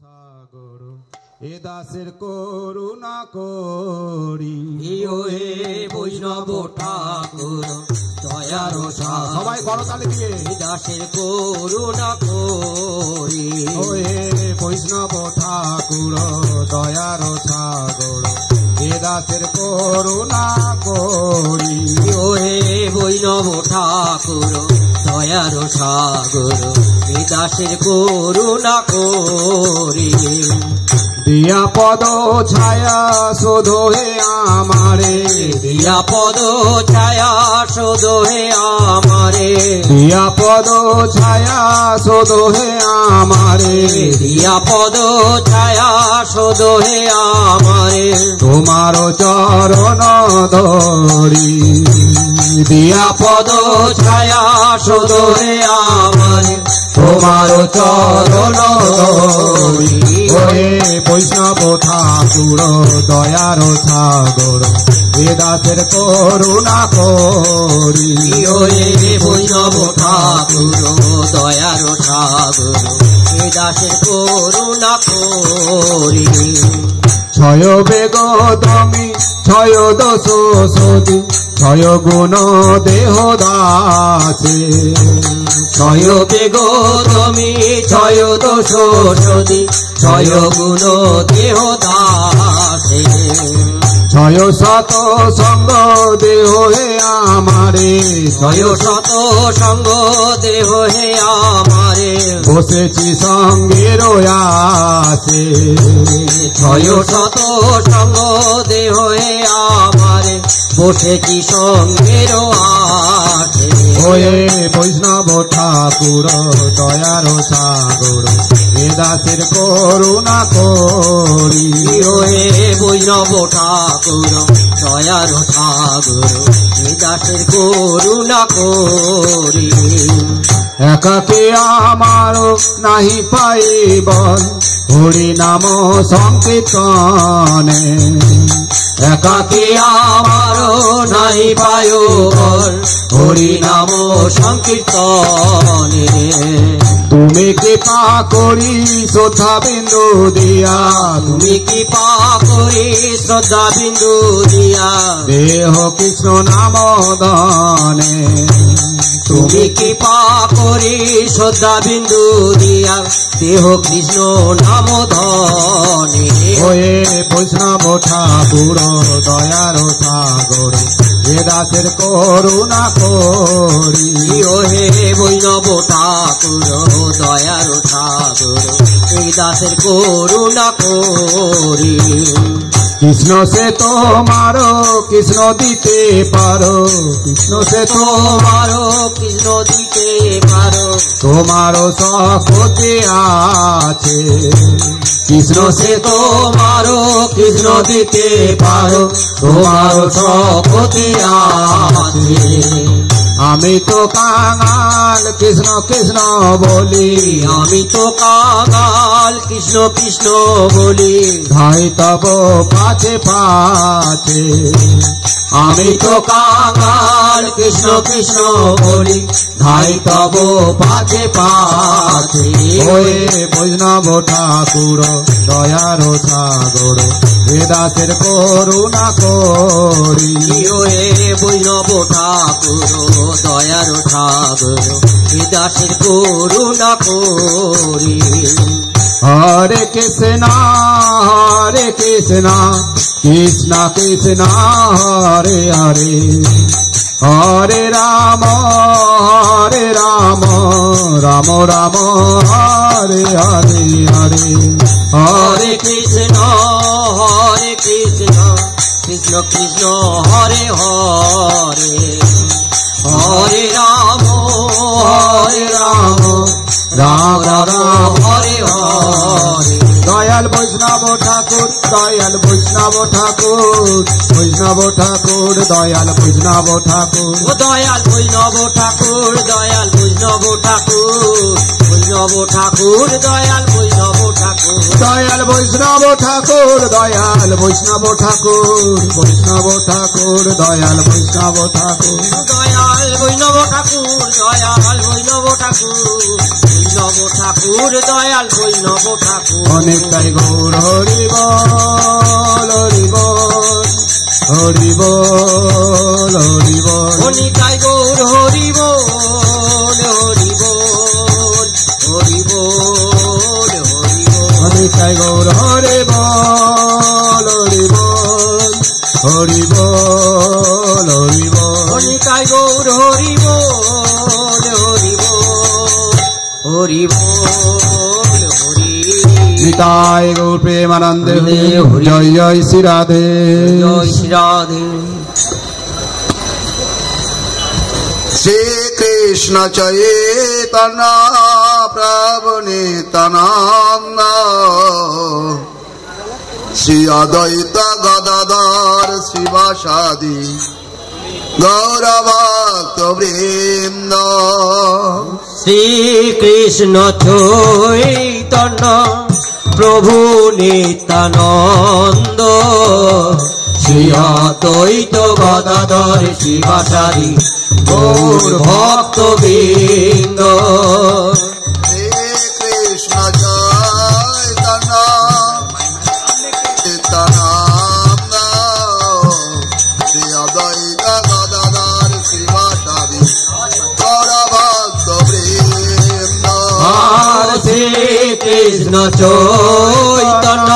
সাগর এ দাসের করুণা করি ও হে বৈষ্ণব ঠাকুর দয়ার সাগর। সবাই করতালি দিয়ে এ দাসের করুণা করি ও হে বৈষ্ণব ঠাকুর দয়ার সাগর এ দাসের করুণা করি ও হে বৈষ্ণব ঠাকুর দয়ার সাগর এ দাসের করুণা করি। দিয়া পদ ছায়া শোধো হে আমারে দিয়া পদ ছায়া শোধো হে আমারে দিয়া পদ ছায়া শোধো হে আমারে দিয়া পদ ছায়া শোধো হে আমারে তোমার চরণ ধরি দিয়া পদ ছায়া শোধো হে আমারে তোমার চরণ ধরি ওরে বৈষ্ণব ঠাকুর দয়ার সাগর এ দাসের করুণা করি ও হে বৈষ্ণব ঠাকুর দয়ার সাগর এ দাসের করুণা করি। ছয় বেগ তুমি ছয় দোষ সদি ছয় গুণ দেহ দাসে ছয় বেগ তুমি ছয় দোষ সদি ছয় গুণ দেহ দাসে ছয় শত সঙ্গ দেহ হে আমারে ছয় শত সঙ্গ দেহ হে আমারে বসেছি সঙ্গে রয়াসে ছয় শত সঙ্গ দেহ হে আমারে বসেছি সঙ্গের আছে ওয়ে বৈষ্ণব ঠাকুর দয়ার সাগর এ দাসের করুণা করি ও হে বৈষ্ণব ঠাকুর দয়ার সাগর এ দাসের করুণা করি। একাকে আমার নাহি পাইবল হরি নাম সংকীর্তনে একাকে আমার নাই পায় হরি নাম সংকীর্তনে তুমি কৃপা করি শ্রদ্ধা বিন্দু দিয়া তুমি কৃপা করি শ্রদ্ধা বিন্দু দিয়া দেহ কৃষ্ণ নাম দানে তুমি কৃপা করি শ্রদ্ধা বিন্দু দিয়া দেহ কৃষ্ণ নাম ধনে ওয়ে বৈষ্ণব ঠাকুর দয়ার সাগর এ দাসের করুণা করি ও হে বৈষ্ণব ঠাকুর দয়ার সাগর এই দাসের করুণা করি। কৃষ্ণ সে তোমার কৃষ্ণ দিতে পারো কৃষ্ণ সে তোমার কৃষ্ণ দিতে পারো তোমার সকতে আছে কৃষ্ণ সে তোমার কৃষ্ণ দিতে পারো তোমার সকতে আছে। আমি তো কাঙাল কৃষ্ণ কৃষ্ণ বলি আমি তো কাঙাল কৃষ্ণ কৃষ্ণ বলি ধাই তব পাছে পাছে আমি তো কাঙাল কৃষ্ণ কৃষ্ণ বলি ধাই তব পাছে পাছে ওয়ে বৈষ্ণব ঠাকুর দয়ার সাগর এ দাসের করুণা করি ও হে বৈষ্ণব ঠাকুর দয়ার সাগর এ দাসের করুণা করি। হরে কৃষ্ণ কৃষ্ণ কৃষ্ণ হরে হরে হরে রাম রাম রাম হরে হরে হরে হরে কৃষ্ণ কৃষ্ণ কৃষ্ণ হরে হরে হরে রাম রাম রাম হরে হরে। দয়াল বৈষ্ণব ঠাকুর দয়াল বৈষ্ণব ঠাকুর বৈষ্ণব ঠাকুর দয়াল বৈষ্ণব ঠাকুর ও দয়াল বৈষ্ণব ঠাকুর দয়াল বৈষ্ণব ঠাকুর বৈষ্ণব ঠাকুর দয়াল বৈষ্ণব ঠাকুর দয়াল বৈষ্ণব ঠাকুর দয়াল বৈষ্ণব ঠাকুর বৈষ্ণব ঠাকুর দয়াল বৈষ্ণব ঠাকুর দয়াল বৈষ্ণব ঠাকুর দয়াল বৈষ্ণব ঠাকুর বৈষ্ণব ঠাকুর দয়াল বৈষ্ণব ঠাকুর অনেকটাই গৌর হরি বল হরি বল হরি বল হরি বল অনিতাই গৌর হরি বল হরি বল হরি বল হরি বল অনেকটাই গৌর হরি বল হরি বল হরি বল হরি বল অনিতাই গৌর হরি বল হরি বল হরি বল হরি নিতাই গৌর প্রেমানন্দে হরি। জয় জয় শ্রী রাধে জয় শ্রী রাধে শ্রী কৃষ্ণ চৈতন্য প্রভু নিত্যানন্দ শ্রী অদ্বৈত গদাধর শিবাসাদি গৌরভক্ত বৃন্দ শ্রীকৃষ্ণ চৈতন্য প্রভু নিত্যানন্দ শ্রী অদ্বৈত গদাধর শিবাসাদি গৌর ভক্ত বৃন্দ শ্রী কৃষ্ণ চৈতন্য নিত্যানন্দ শ্রী অদ্বৈত গদাধর শিবাসাদি গৌরভক্ত বৃন্দ আর শ্রীকৃষ্ণ চৈতন্য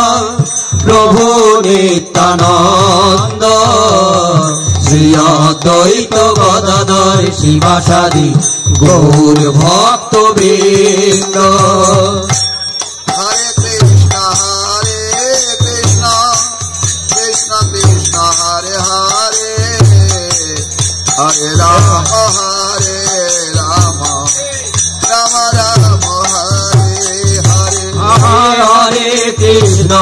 প্রভু নিত্যানন্দ শ্রী অদ্বৈত গদাধর শিবাসাদি গৌর ভক্ত বৃন্দ হরে কৃষ্ণ কৃষ্ণ কৃষ্ণ হরে হরে হরে রাম রাম রাম হরে হরে হরে কৃষ্ণ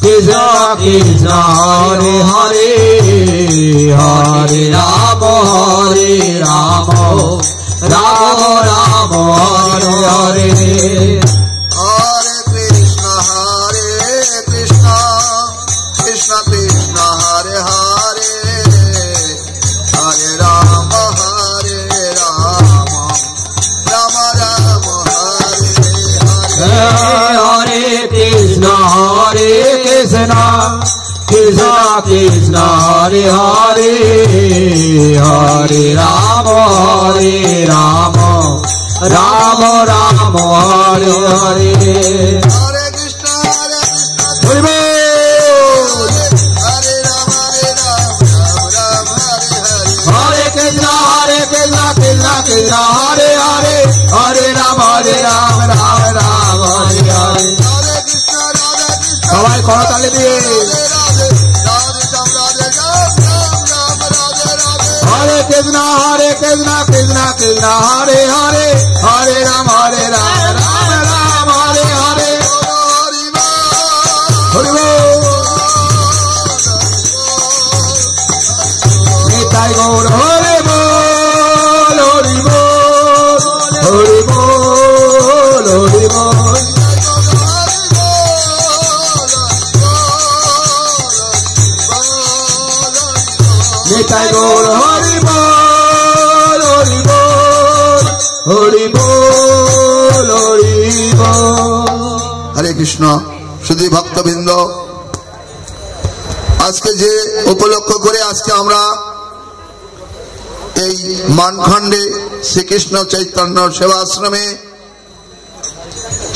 কৃষ্ণ কৃষ্ণ হরে হরে হরে রাম রাম রাম হরে হরে হরে কৃষ্ণ কৃষ্ণ কৃষ্ণ কৃষ্ণ হরে হরে হরে রাম রাম রাম হরে হরে হরে কৃষ্ণ কৃষ্ণ কৃষ্ণ কৃষ্ণ হরে হরে হরে রাম রাম রাম রাম হরে হরে হরে কৃষ্ণ হরি বল হরে রাম রাম হরে হরে হরে কৃষ্ণ কৃষ্ণ কৃষ্ণ হরে হরে হরে রাম রাম রাম হরে হরে হরে কৃষ্ণ রাধে কৃষ্ণ সবাই করতালি দিয়ে রাধে রাধে রাধে রাধে রাম রাম রাধে রাধে হরে কৃষ্ণ কৃষ্ণ কৃষ্ণ হরে হরে হরে রাম রাম হরে হরে হরি হরি বল নিতাই গৌর হরি বল হরি বল হরি বল হরি বল নিতাই গৌর হরি বল হরি বল হরি বল হরি বল হরে কৃষ্ণ শুধু ভক্তবৃন্দ আজকে যে উপলক্ষ করে আজকে আমরা এই মানখণ্ডে শ্রীকৃষ্ণ চৈতন্য সেবাশ্রমে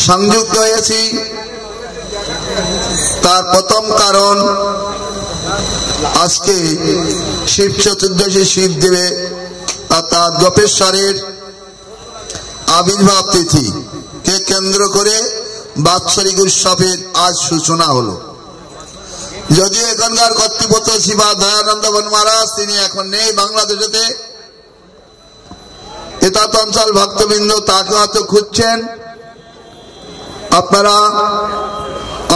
সংযুক্ত হয়েছি তার প্রথম কারণ আজকে শিব চতুর্দশী শিবদেবে অর্থাৎ গোপেশ্বরের আবির্ভাব তিথি কে কেন্দ্র করে বাৎসরিক উৎসবের আজ সূচনা হলো। যদিও এখানকার কর্তৃপক্ষ শিবা দয়ানন্দ বন মহারাজ তিনি এখন নেই বাংলাদেশেতে, এতৎ অঞ্চল ভক্তবৃন্দ তাকে হয়তো খুঁজছেন। আপনারা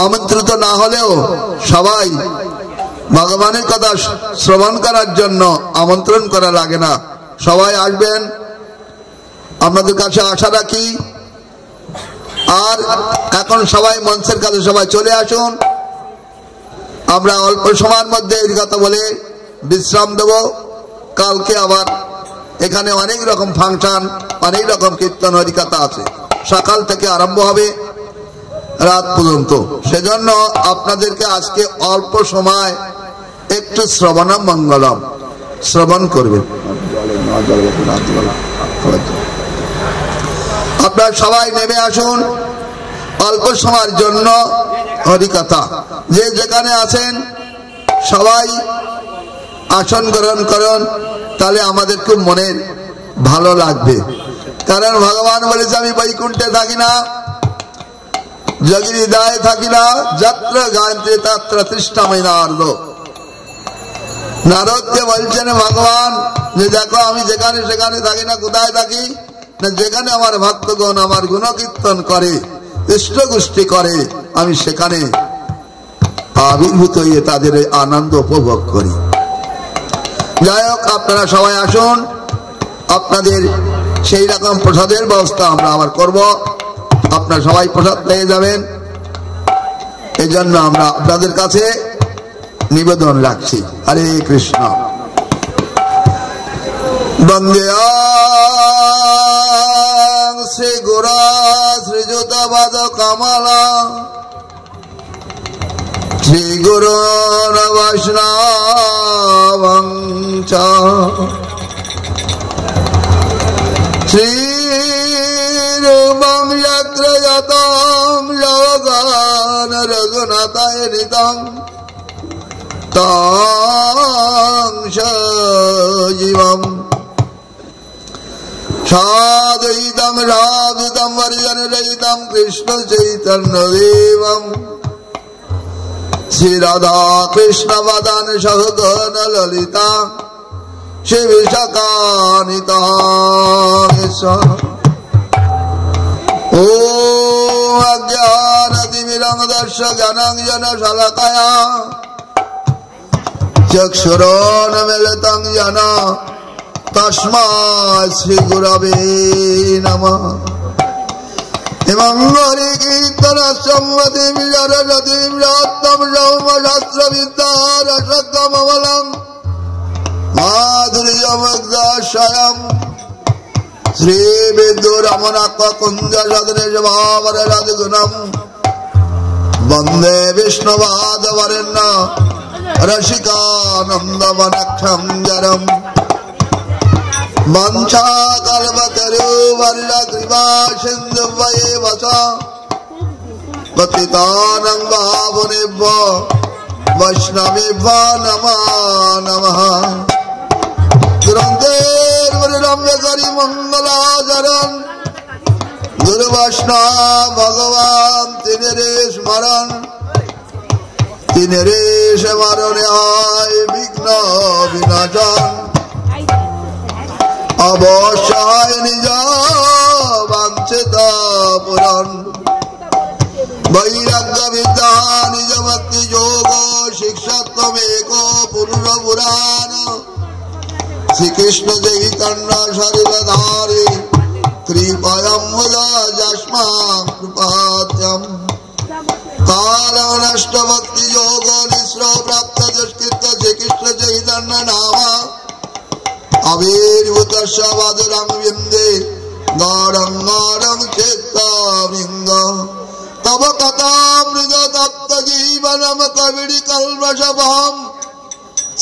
আমন্ত্রিত না হলেও সবাই ভগবানের কথা শ্রবণ করার জন্য আমন্ত্রণ করা লাগে না, সবাই আসবেন, আপনাদের কাছে আশা রাখি। আর এখন সবাই মঞ্চের কাছে সবাই চলে আসুন, আমরা অল্প সময়ের মধ্যে এই কথা বলে বিশ্রাম দেব। কালকে আবার এখানে অনেক রকম ফাংশন অনেক রকম কীর্তন হরিকথা আছে, সকাল থেকে আরম্ভ হবে রাত পর্যন্ত। সেজন্য আপনাদেরকে আজকে অল্প সময় একটু শ্রবণম মঙ্গলম শ্রবণ করবেন। আপনারা সবাই নেমে আসুন অল্প সময়ের জন্য হরিকথা। যে যেখানে আছেন সবাই আসন গ্রহণ করুন, তাহলে আমাদের খুব মনের ভালো লাগবে। কারণ ভগবান বলেছে আমি বৈকুণ্ঠে থাকি না, যোগীর হৃদয়ে থাকি না, যত্র গায়ন্তে তত্র তৃষ্ণাময় নারদ। নারদকে বলছেন ভগবান যে দেখো আমি যেখানে সেখানে থাকি না, কোথায় থাকি না, যেখানে আমার ভক্তগণ আমার গুণকীর্তন করে, ইষ্ট গোষ্ঠী করে, আমি সেখানে আবির্ভূত হয়ে তাদের আনন্দ উপভোগ করি। যাই হোক, আপনারা সবাই আসুন, আপনাদের সেই রকম প্রসাদের ব্যবস্থা আমরা আবার করব। আপনারা সবাই প্রসাদ পেয়ে যাবেন, এই জন্য আমরা আপনাদের কাছে নিবেদন রাখছি। হরে কৃষ্ণ। বন্দে শ্রী গুরা শ্রীযুত পাদ কমলা শ্রী গুরু বৈষ্ণবং চ শ্রীরূপং যত্র যতং যোগন রঘুনাথায় হৃদং তং সজীবম সাদৈতম সাধিতম হরিজনরহিতম কৃষ্ণ চৈতন্য দেবম শ্রী রাধা কৃষ্ণ বদন সহগণ ললিতা শ্রী বিশাখানিতা। ও অজ্ঞানতিমিরং দর্শজ্ঞানং জন শলাকায়া চক্ষুরোন্মিলিतं येन তস্মাৎ শ্রী গুরবে নমঃ। ইমং হরি কীর্তন সম্মতিম সরস্বতীম রত্নম সৌমশাস্ত্র বিদ্যা রসকমলং মাধুর্যমুগ্ধস্বয়ং শ্রী বিদ্যুরমণাক্ষ কুঞ্জ সদৃশ ভাবর সদ্গুণম বন্দে বিষ্ণুপাদবরেণ্য রসিকানন্দবনক্ষম জরম বঞ্ছাকল্পতরুবর্ষ কৃপা সিন্ধুভ্যেব চ পতিতানাং পাবনেভ্যো বৈষ্ণবেভ্যো নমো নমঃ। গ্রন্থের রম্যকারী মঙ্গলাচরণ গুরু বৈষ্ণব ভগবান তিনেরে স্মরণ, তিনেরে স্মরণে হয় বিঘ্ন বিনাশন। অবশ্যই নিজ বাঞ্ছিত পূরণ, বৈরাগ্য বিদ্যা নিজ ভক্তি যোগ শিক্ষাত্মেক পুরুষ পুরাণ। শ্রীকৃষ্ণ চৈতন্য শরীরধারী কৃপয়ম্বুজস্মাং কৃপাদ্যম কালনষ্ট ভক্তি যোগ নিঃস্র প্রাপ্ত দুষ্কৃত শ্রীকৃষ্ণ চৈতন্য নাম আবির্ভূতস্য বাদুরং বিন্দে গৌরং গৌরং চিত্তবৃন্দ। তব কথামৃত তপ্ত জীবনম কবিড়ি কল্পশবহম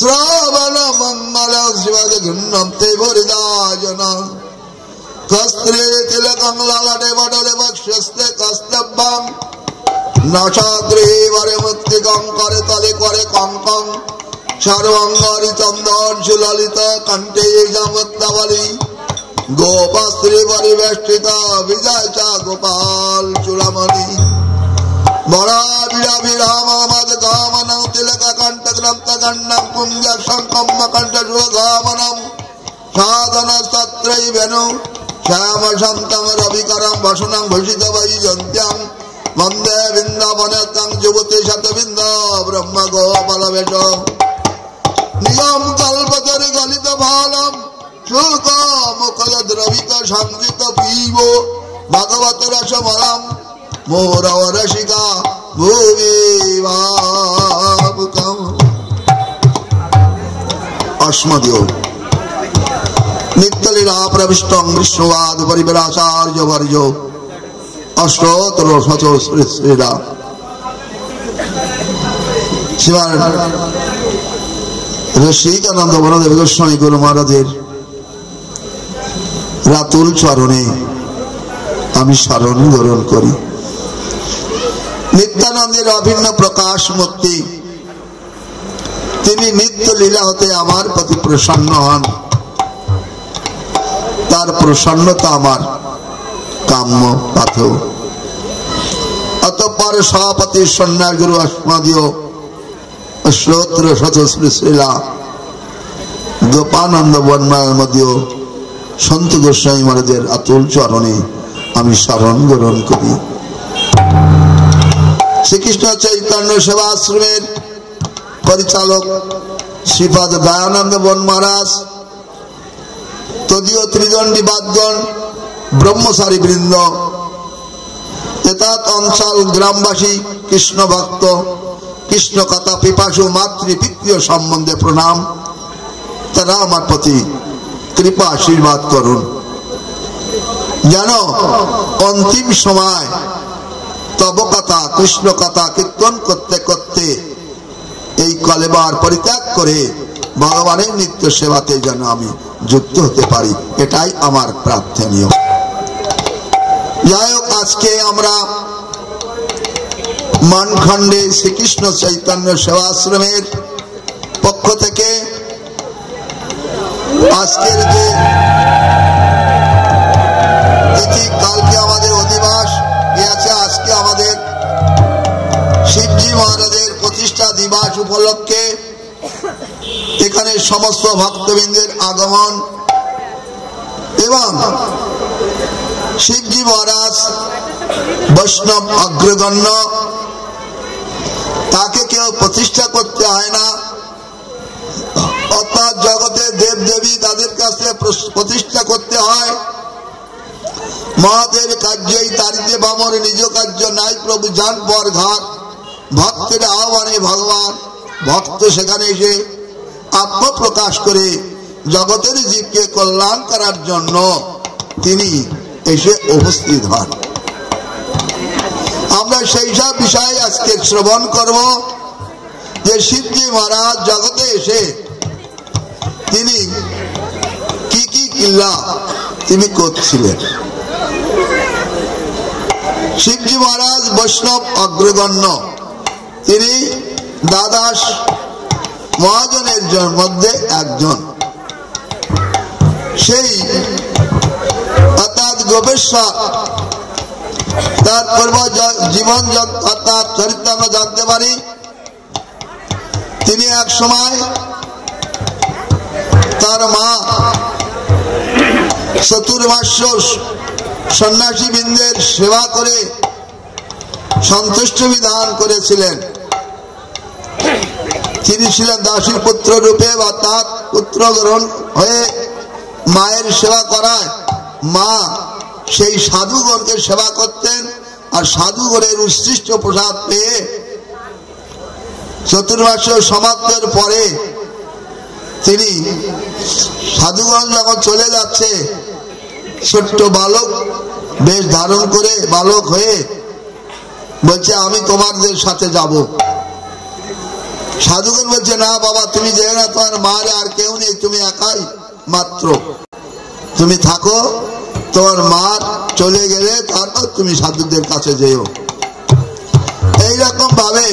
শ্রবণ মঙ্গল শিবদ ঘৃণ্যম তে ভরিদাজন। কস্ত্রে তিলকং ললাটে বটলে বক্ষস্থে কস্তব্যম নশাগ্রে বরে মুক্তিকং করে তলে করে কঙ্কং সর্বঙ্গরি চন্দন সুললিত কণ্ঠে জামত্তাবলী গোপস্ত্রী পরিবেষ্টিত বিজয় চা গোপাল চূড়ামণি বড়া বিড়া বিরামদ গামনং তিলক কণ্ঠ গ্রন্থ গণ্ডং পুঞ্জ শঙ্কম কণ্ঠ সুগমনম সাধন সত্রৈ বেনু শ্যাম শান্তম রবিকরম বসনং ভূষিত বৈজন্ত্যং বন্দে বৃন্দাবনেতং যুবতী শতবৃন্দ ব্রহ্ম গোপালবেশ। নিয়ম কল্পতরু গলিত ভালম শুক মুখদ দ্রবিত সংযুত পিব ভগবত রসমলম মোরব রসিকা ভুবি ভাবুকম। অস্মদীয় নিত্যলীলা প্রবিষ্টং বিষ্ণুবাদ পরিবেরাচার্য বর্য অষ্টোত্তর শত শ্রীরাম। শ্রীমান রসিকানন্দ বনদেব গোস্বামী গুরু মহারাজের রাতুল চরণে আমি শরণ গ্রহণ করি। নিত্যানন্দের অভিন্ন প্রকাশ মূর্তি, তিনি নিত্য লীলা হতে আমার প্রতি প্রসন্ন হন, তার প্রসন্নতা আমার কাম্য পাথেয়। অতঃপর সভাপতি সন্ন্যাস গুরু অস্মদীয় শ্রোত্র শত শ্রী শ্রীলা গোপানন্দ বন্মার মধ্যেও সন্ত গোস্বামী মহারাজের আতুল চরণে আমি শরণ গ্রহণ করি। শ্রীকৃষ্ণ চৈতন্য সেবাশ্রমের পরিচালক শ্রীপাদ দয়ানন্দ বন মহারাজ, তদীয় ত্রিদণ্ডী বাদগণ, ব্রহ্মচারী বৃন্দ, এতৎ অঞ্চল গ্রামবাসী, কৃষ্ণ ভক্ত, কৃষ্ণ কথা পিপাসু মাতৃ পিতৃয় সম্বন্ধে প্রণাম। তারা আমার প্রতি কৃপা আশীর্বাদ করুন, যেন অন্তিম সময় তব কথা কৃষ্ণ কথা কীর্তন করতে করতে এই কলেবার পরিত্যাগ করে ভগবানের নিত্য সেবাতে যেন আমি যুক্ত হতে পারি, এটাই আমার প্রার্থনীয়। যাই হোক, আজকে আমরা মানখণ্ডে শ্রীকৃষ্ণ চৈতন্য সেবাশ্রমের পক্ষ থেকে আজকের যে তিথি, কালকে আমাদের অধিবাস আছে, আজকে আমাদের শিবজি মহারাজের প্রতিষ্ঠা দিবস উপলক্ষে এখানে সমস্ত ভক্তবৃন্দের আগমন এবং শিবজি মহারাজ বৈষ্ণব অগ্রগণ্য, তাকে কেউ প্রতিষ্ঠা করতে হয় না, অর্থাৎ জগতের দেব দেবী তাদের কাছে প্রতিষ্ঠা করতে হয়। মহাদেব কার্যই তারিতে বামর নিজ কার্য নাই প্রভু যান পর ঘাট, ভক্তের আহ্বানে ভগবান ভক্ত সেখানে এসে আত্মপ্রকাশ করে জগতের জীবকে কল্যাণ করার জন্য তিনি এসে উপস্থিত হন। আমরা সেই সব বিষয়ে আজকে শ্রবণ করব যে শিবজি মহারাজ জগতে এসে তিনি কি কি ক্রীড়া তিনি করছিলেন। শিবজি মহারাজ বৈষ্ণব অগ্রগণ্য, তিনি দ্বাদশ মহাজনের মধ্যে একজন। সেই অর্থাৎ গোপেশ্বর তার পূর্ব জীবন অর্থাৎ চরিত্র আমরা জানতে পারি। তিনি এক সময় তার মা চতুর্মাস্য সন্ন্যাসী বৃন্দের সেবা করে সন্তুষ্ট বিধান করেছিলেন। তিনি ছিলেন দাসীর পুত্র রূপে, বা তার পুত্র গ্রহণ হয়ে মায়ের সেবা করায় মা সেই সাধুগণকে সেবা করতেন, আর সাধুগণের উৎসৃষ্ট প্রসাদ পেয়ে চতুর্মাস্য সমাপ্তের পরে তিনি সাধুগণ যখন চলে যাচ্ছে, ছোট্ট বালক বেশ ধারণ করে বালক হয়ে বলছে আমি তোমাদের সাথে যাব। সাধুগণ বলছে না বাবা, তুমি যেও না, তোমার মার আর কেউ নেই, তুমি একাই মাত্র, তুমি থাকো, তোমার মার চলে গেলে তারপর তুমি সাধুদের কাছে যেও। এইরকম ভাবে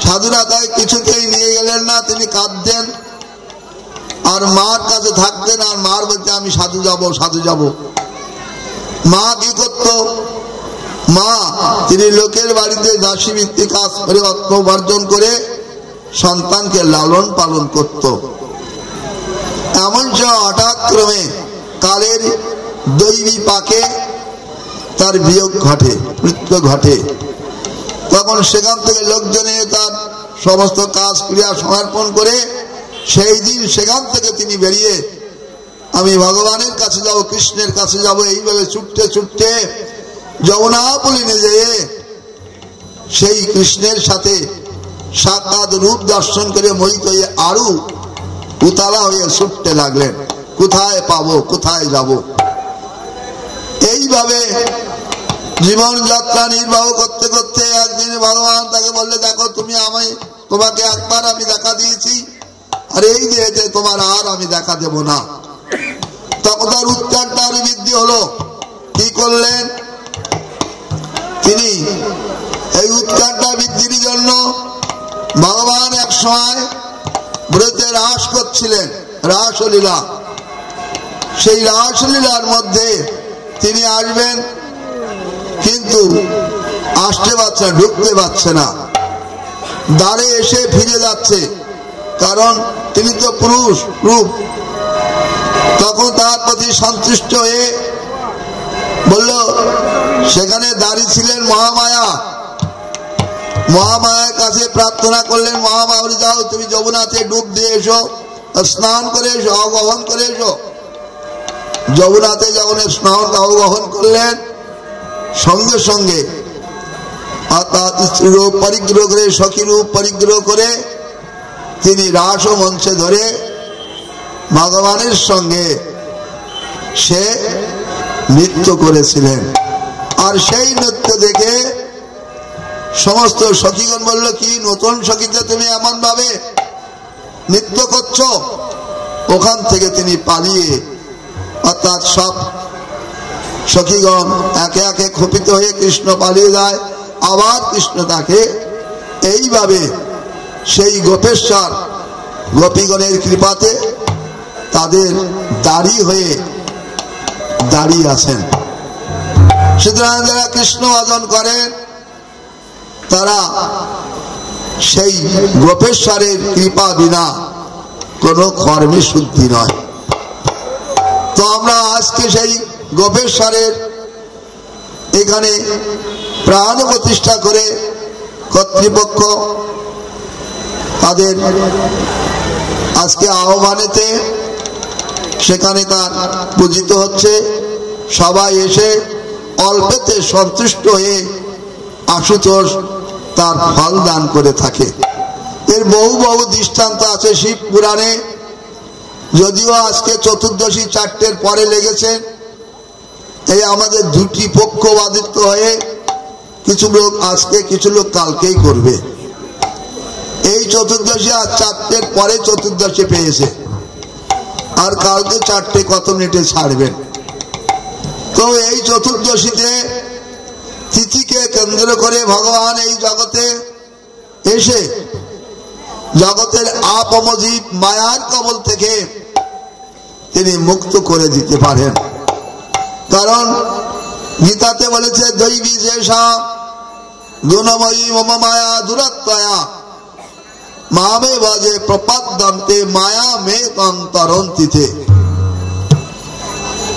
সাধুরা তাই কিছুতেই নিয়ে গেলেন না, তিনি কাঁদতেন আর মার কাছে থাকতেন, আর মার বলতে আমি সাধু যাব সাধু যাব। মা কি করত? মা তিনি লোকের বাড়িতে দাসী ভিত্তিক কাজ করে অর্থ উপার্জন করে সন্তানকে লালন পালন করত। এমন হঠাৎ ক্রমে কালের দৈবী পাকে তার বিয়োগ ঘটে, মৃত্যু ঘটে। তখন সেখান থেকে লোকজনে তার সমস্ত কাজ ক্রিয়া সমর্পণ করে সেই দিন সেখান থেকে তিনি বেরিয়ে আমি ভগবানের কাছে যাব, কৃষ্ণের কাছে যাব, এইভাবে ছুটতে ছুটতে যমুনাপল্লী যেয়ে সেই কৃষ্ণের সাথে সাক্ষাৎ রূপ দর্শন করে মোহিত হয়ে আরো উতালা হয়ে ছুটতে লাগলেন। কোথায় পাবো, কোথায় যাব। এইভাবে জীবন যাত্রা নির্বাহ করতে করতে একদিন ভগবান তাকে বললে, দেখো তুমি তোমাকে একবার আমি দেখা দিয়েছি, আর এই দেহেতে তোমার আর আমি দেখা দেব না। তখন তার উৎকণ্ঠা আরো বৃদ্ধি হলো। কি করলেন তিনি? এই উৎকণ্ঠা বৃদ্ধির জন্য ভগবান এক সময় ব্রতে রাস করছিলেন, রাসলীলা। সেই রাসলীলার মধ্যে তিনি আসবেন, কিন্তু আসতে পারছে না, ঢুকতে পারছে না, দ্বারে এসে ফিরে যাচ্ছে, কারণ তিনি তো পুরুষ রূপ। তখন তার প্রতি সন্তুষ্ট হয়ে বলল, সেখানে দাঁড়িয়ে ছিলেন মহামায়া। মহামায়ার কাছে প্রার্থনা করলেন, মহামায়া বলে, যাও তুমি যমুনাতে ডুব দিয়ে এসো, স্নান করে এসো, অবগাহন করে এসো। যমুনাতে যখন স্নান অবগাহন করলেন, সঙ্গে সঙ্গে অর্থাৎ স্ত্রীরূপ পরিগ্রহ করে, সখীরূপ পরিগ্রহ করে তিনি রাস মঞ্চে ধরে ভগবানের সঙ্গে সে নৃত্য করেছিলেন। আর সেই নৃত্য দেখে সমস্ত সখীগণ বলল, কি নতুন সখীতে তুমি এমন ভাবে নৃত্য করছো? ওখান থেকে তিনি পালিয়ে, অর্থাৎ সব সখীগণ একে একে ক্ষোভিত হয়ে কৃষ্ণ পালিয়ে যায়। আবার কৃষ্ণ তাকে এইভাবে সেই গোপেশ্বর গোপীগণের কৃপাতে তাদের দাড়ি হয়ে দাঁড়িয়ে আছেন। সুতরাং যারা কৃষ্ণ ভজন করেন তারা সেই গোপেশ্বরের কৃপা বিনা কোনো কর্মে শুদ্ধি নয়। তো আমরা আজকে সেই গোপেশ্বরের এখানে প্রাণ প্রতিষ্ঠা করে কর্তৃপক্ষ তাদের আজকে আহ্বানেতে সেখানে তার পূজিত হচ্ছে। সবাই এসে অল্পেতে সন্তুষ্ট হয়ে আশুতোষ তার ফল দান করে থাকে। এর বহু বহু দৃষ্টান্ত আছে শিব পুরাণে। যদিও আজকে চতুর্দশী 4টের পরে লেগেছে, এই আমাদের দুটি পক্ষ বাদিত হয়ে কিছু লোক আজকে, কিছু লোক কালকেই করবে। এই চতুর্দশী আর 4টের পরে চতুর্দশী পেয়েছে, আর কালকে 4টে কত মিনিটে ছাড়বেন। তো এই চতুর্দশীতে তিথিকে কেন্দ্র করে ভগবান এই জগতে এসে জগতের আপমজীব মায়ার কবল থেকে তিনি মুক্ত করে দিতে পারেন। কারণ গীতাতে বলেছে, দৈবী যেষা গুণময়ী মম মায়া দুরত্বয়া মামে বাজে প্রপাদ্যন্তে মায়া মে তরন্তিতে।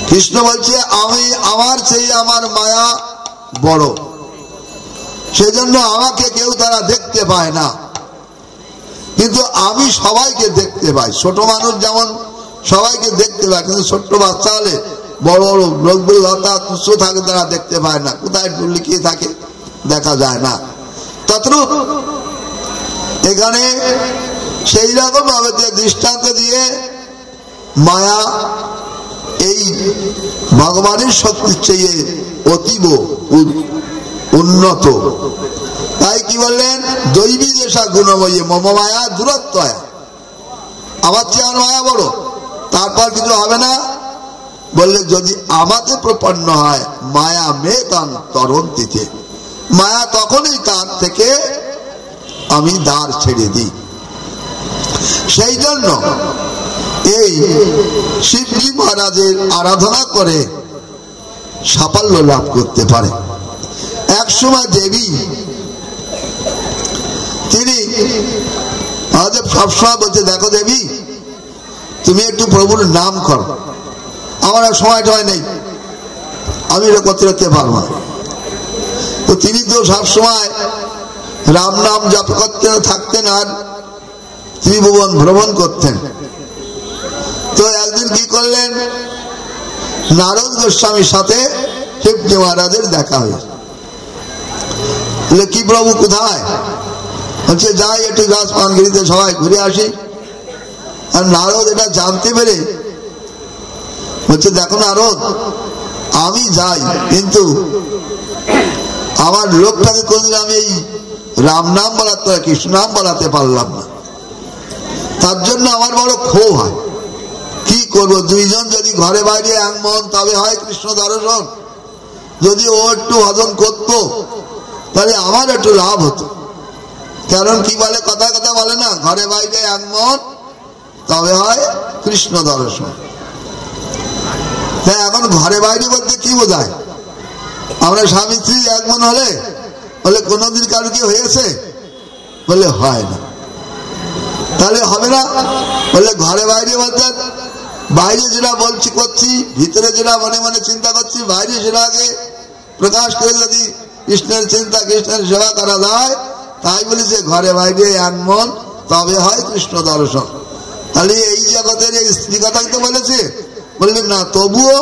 কৃষ্ণ বলছে, আমার চেয়ে আমার মায়া বড়, সেজন্য আমাকে কেউ তারা দেখতে পায় না, কিন্তু আমি সবাইকে দেখতে পাই। ছোট মানুষ যেমন সবাইকে দেখতে পায়, কিন্তু ছোট্ট বাচ্চা হলে বড় বড় লোকগুলো অর্থাৎ তুচ্ছ থাকে, তারা দেখতে পায় না, কোথায় লুকিয়ে থাকে দেখা যায় না। তদ্রূপ এখানে সেই রকম ভাবে দৃষ্টান্ত দিয়ে মায়া এই ভগবানের শক্তির চেয়ে অতীব উন্নত। তাই কি বললেন, দৈবী যেসা গুণময়ী মম মায়া দূরত্ব, আমার চেয়ে আমার মায়া বড়, তারপর কিছু হবে না। বললে যদি আমাকে প্রপন্ন হয় মায়া মে তরন্তিতে, মায়া তখনই তার থেকে আমি দ্বার ছেড়ে দিই। সেই জন্য এই শিবজি মহারাজের আরাধনা করে সাফল্য লাভ করতে পারে। এক সময় দেবী তিনি সবসময় বলতে, দেখো দেবী তুমি একটু প্রভুর নাম করো, আমার আর সময়টা নেই, আমি এটা করতে পারবো না। তো তিনি তো সবসময় রাম নাম জপ করতেন, থাকতেন, আর ত্রিভুবন ভ্রমণ করতেন। তো একদিন কি করলেন, নারদ গোস্বামীর সাথে শিবজি মহারাজের দেখা হয়েছে। কি প্রভু কোথায়? বলছে যাই একটু গাছ পানগিরিতে সবাই ঘুরে আসি। আর নারদ এটা জানতে পেরে বলছে দেখো নারদ, আমি যাই কিন্তু আমার লোকটাকে কোনদিন আমি এই রাম নাম বলাতে কৃষ্ণ নাম বলাতে পারলাম না, তার জন্য আমার বড় ক্ষোভ হয়। কি করবো, দুইজন যদি ঘরে বাইরে এক মন তবে হয় কৃষ্ণ দর্শন। যদি ও একটু ভজন করতো তাহলে আমার একটু লাভ হতো। কারণ কি বলে, কথা কথা বলে না, ঘরে বাইরে এক মন তবে হয় কৃষ্ণ দর্শন। তাই এখন ঘরে বাইরে বলতে কি বোঝায়? আমরা স্বামী স্ত্রী এক মন হলে বলে কোনোদিন কারো কি হয়েছে? বলে হয় না। তাহলে হবে না? বলে ঘরে বাইরে বলতে বাইরে যেটা বলছি করছি, ভিতরে যেটা মনে মনে চিন্তা করছি, বাইরে সেটাকে প্রকাশ করে যদি কৃষ্ণের চিন্তা কৃষ্ণের সেবা করা যায়, তাই বলেছে ঘরে বাইরে এক মন তবে হয় কৃষ্ণ দর্শন। তাহলে এই জগতের এই স্ত্রী কথা তো বলেছে, বললেন না তবুও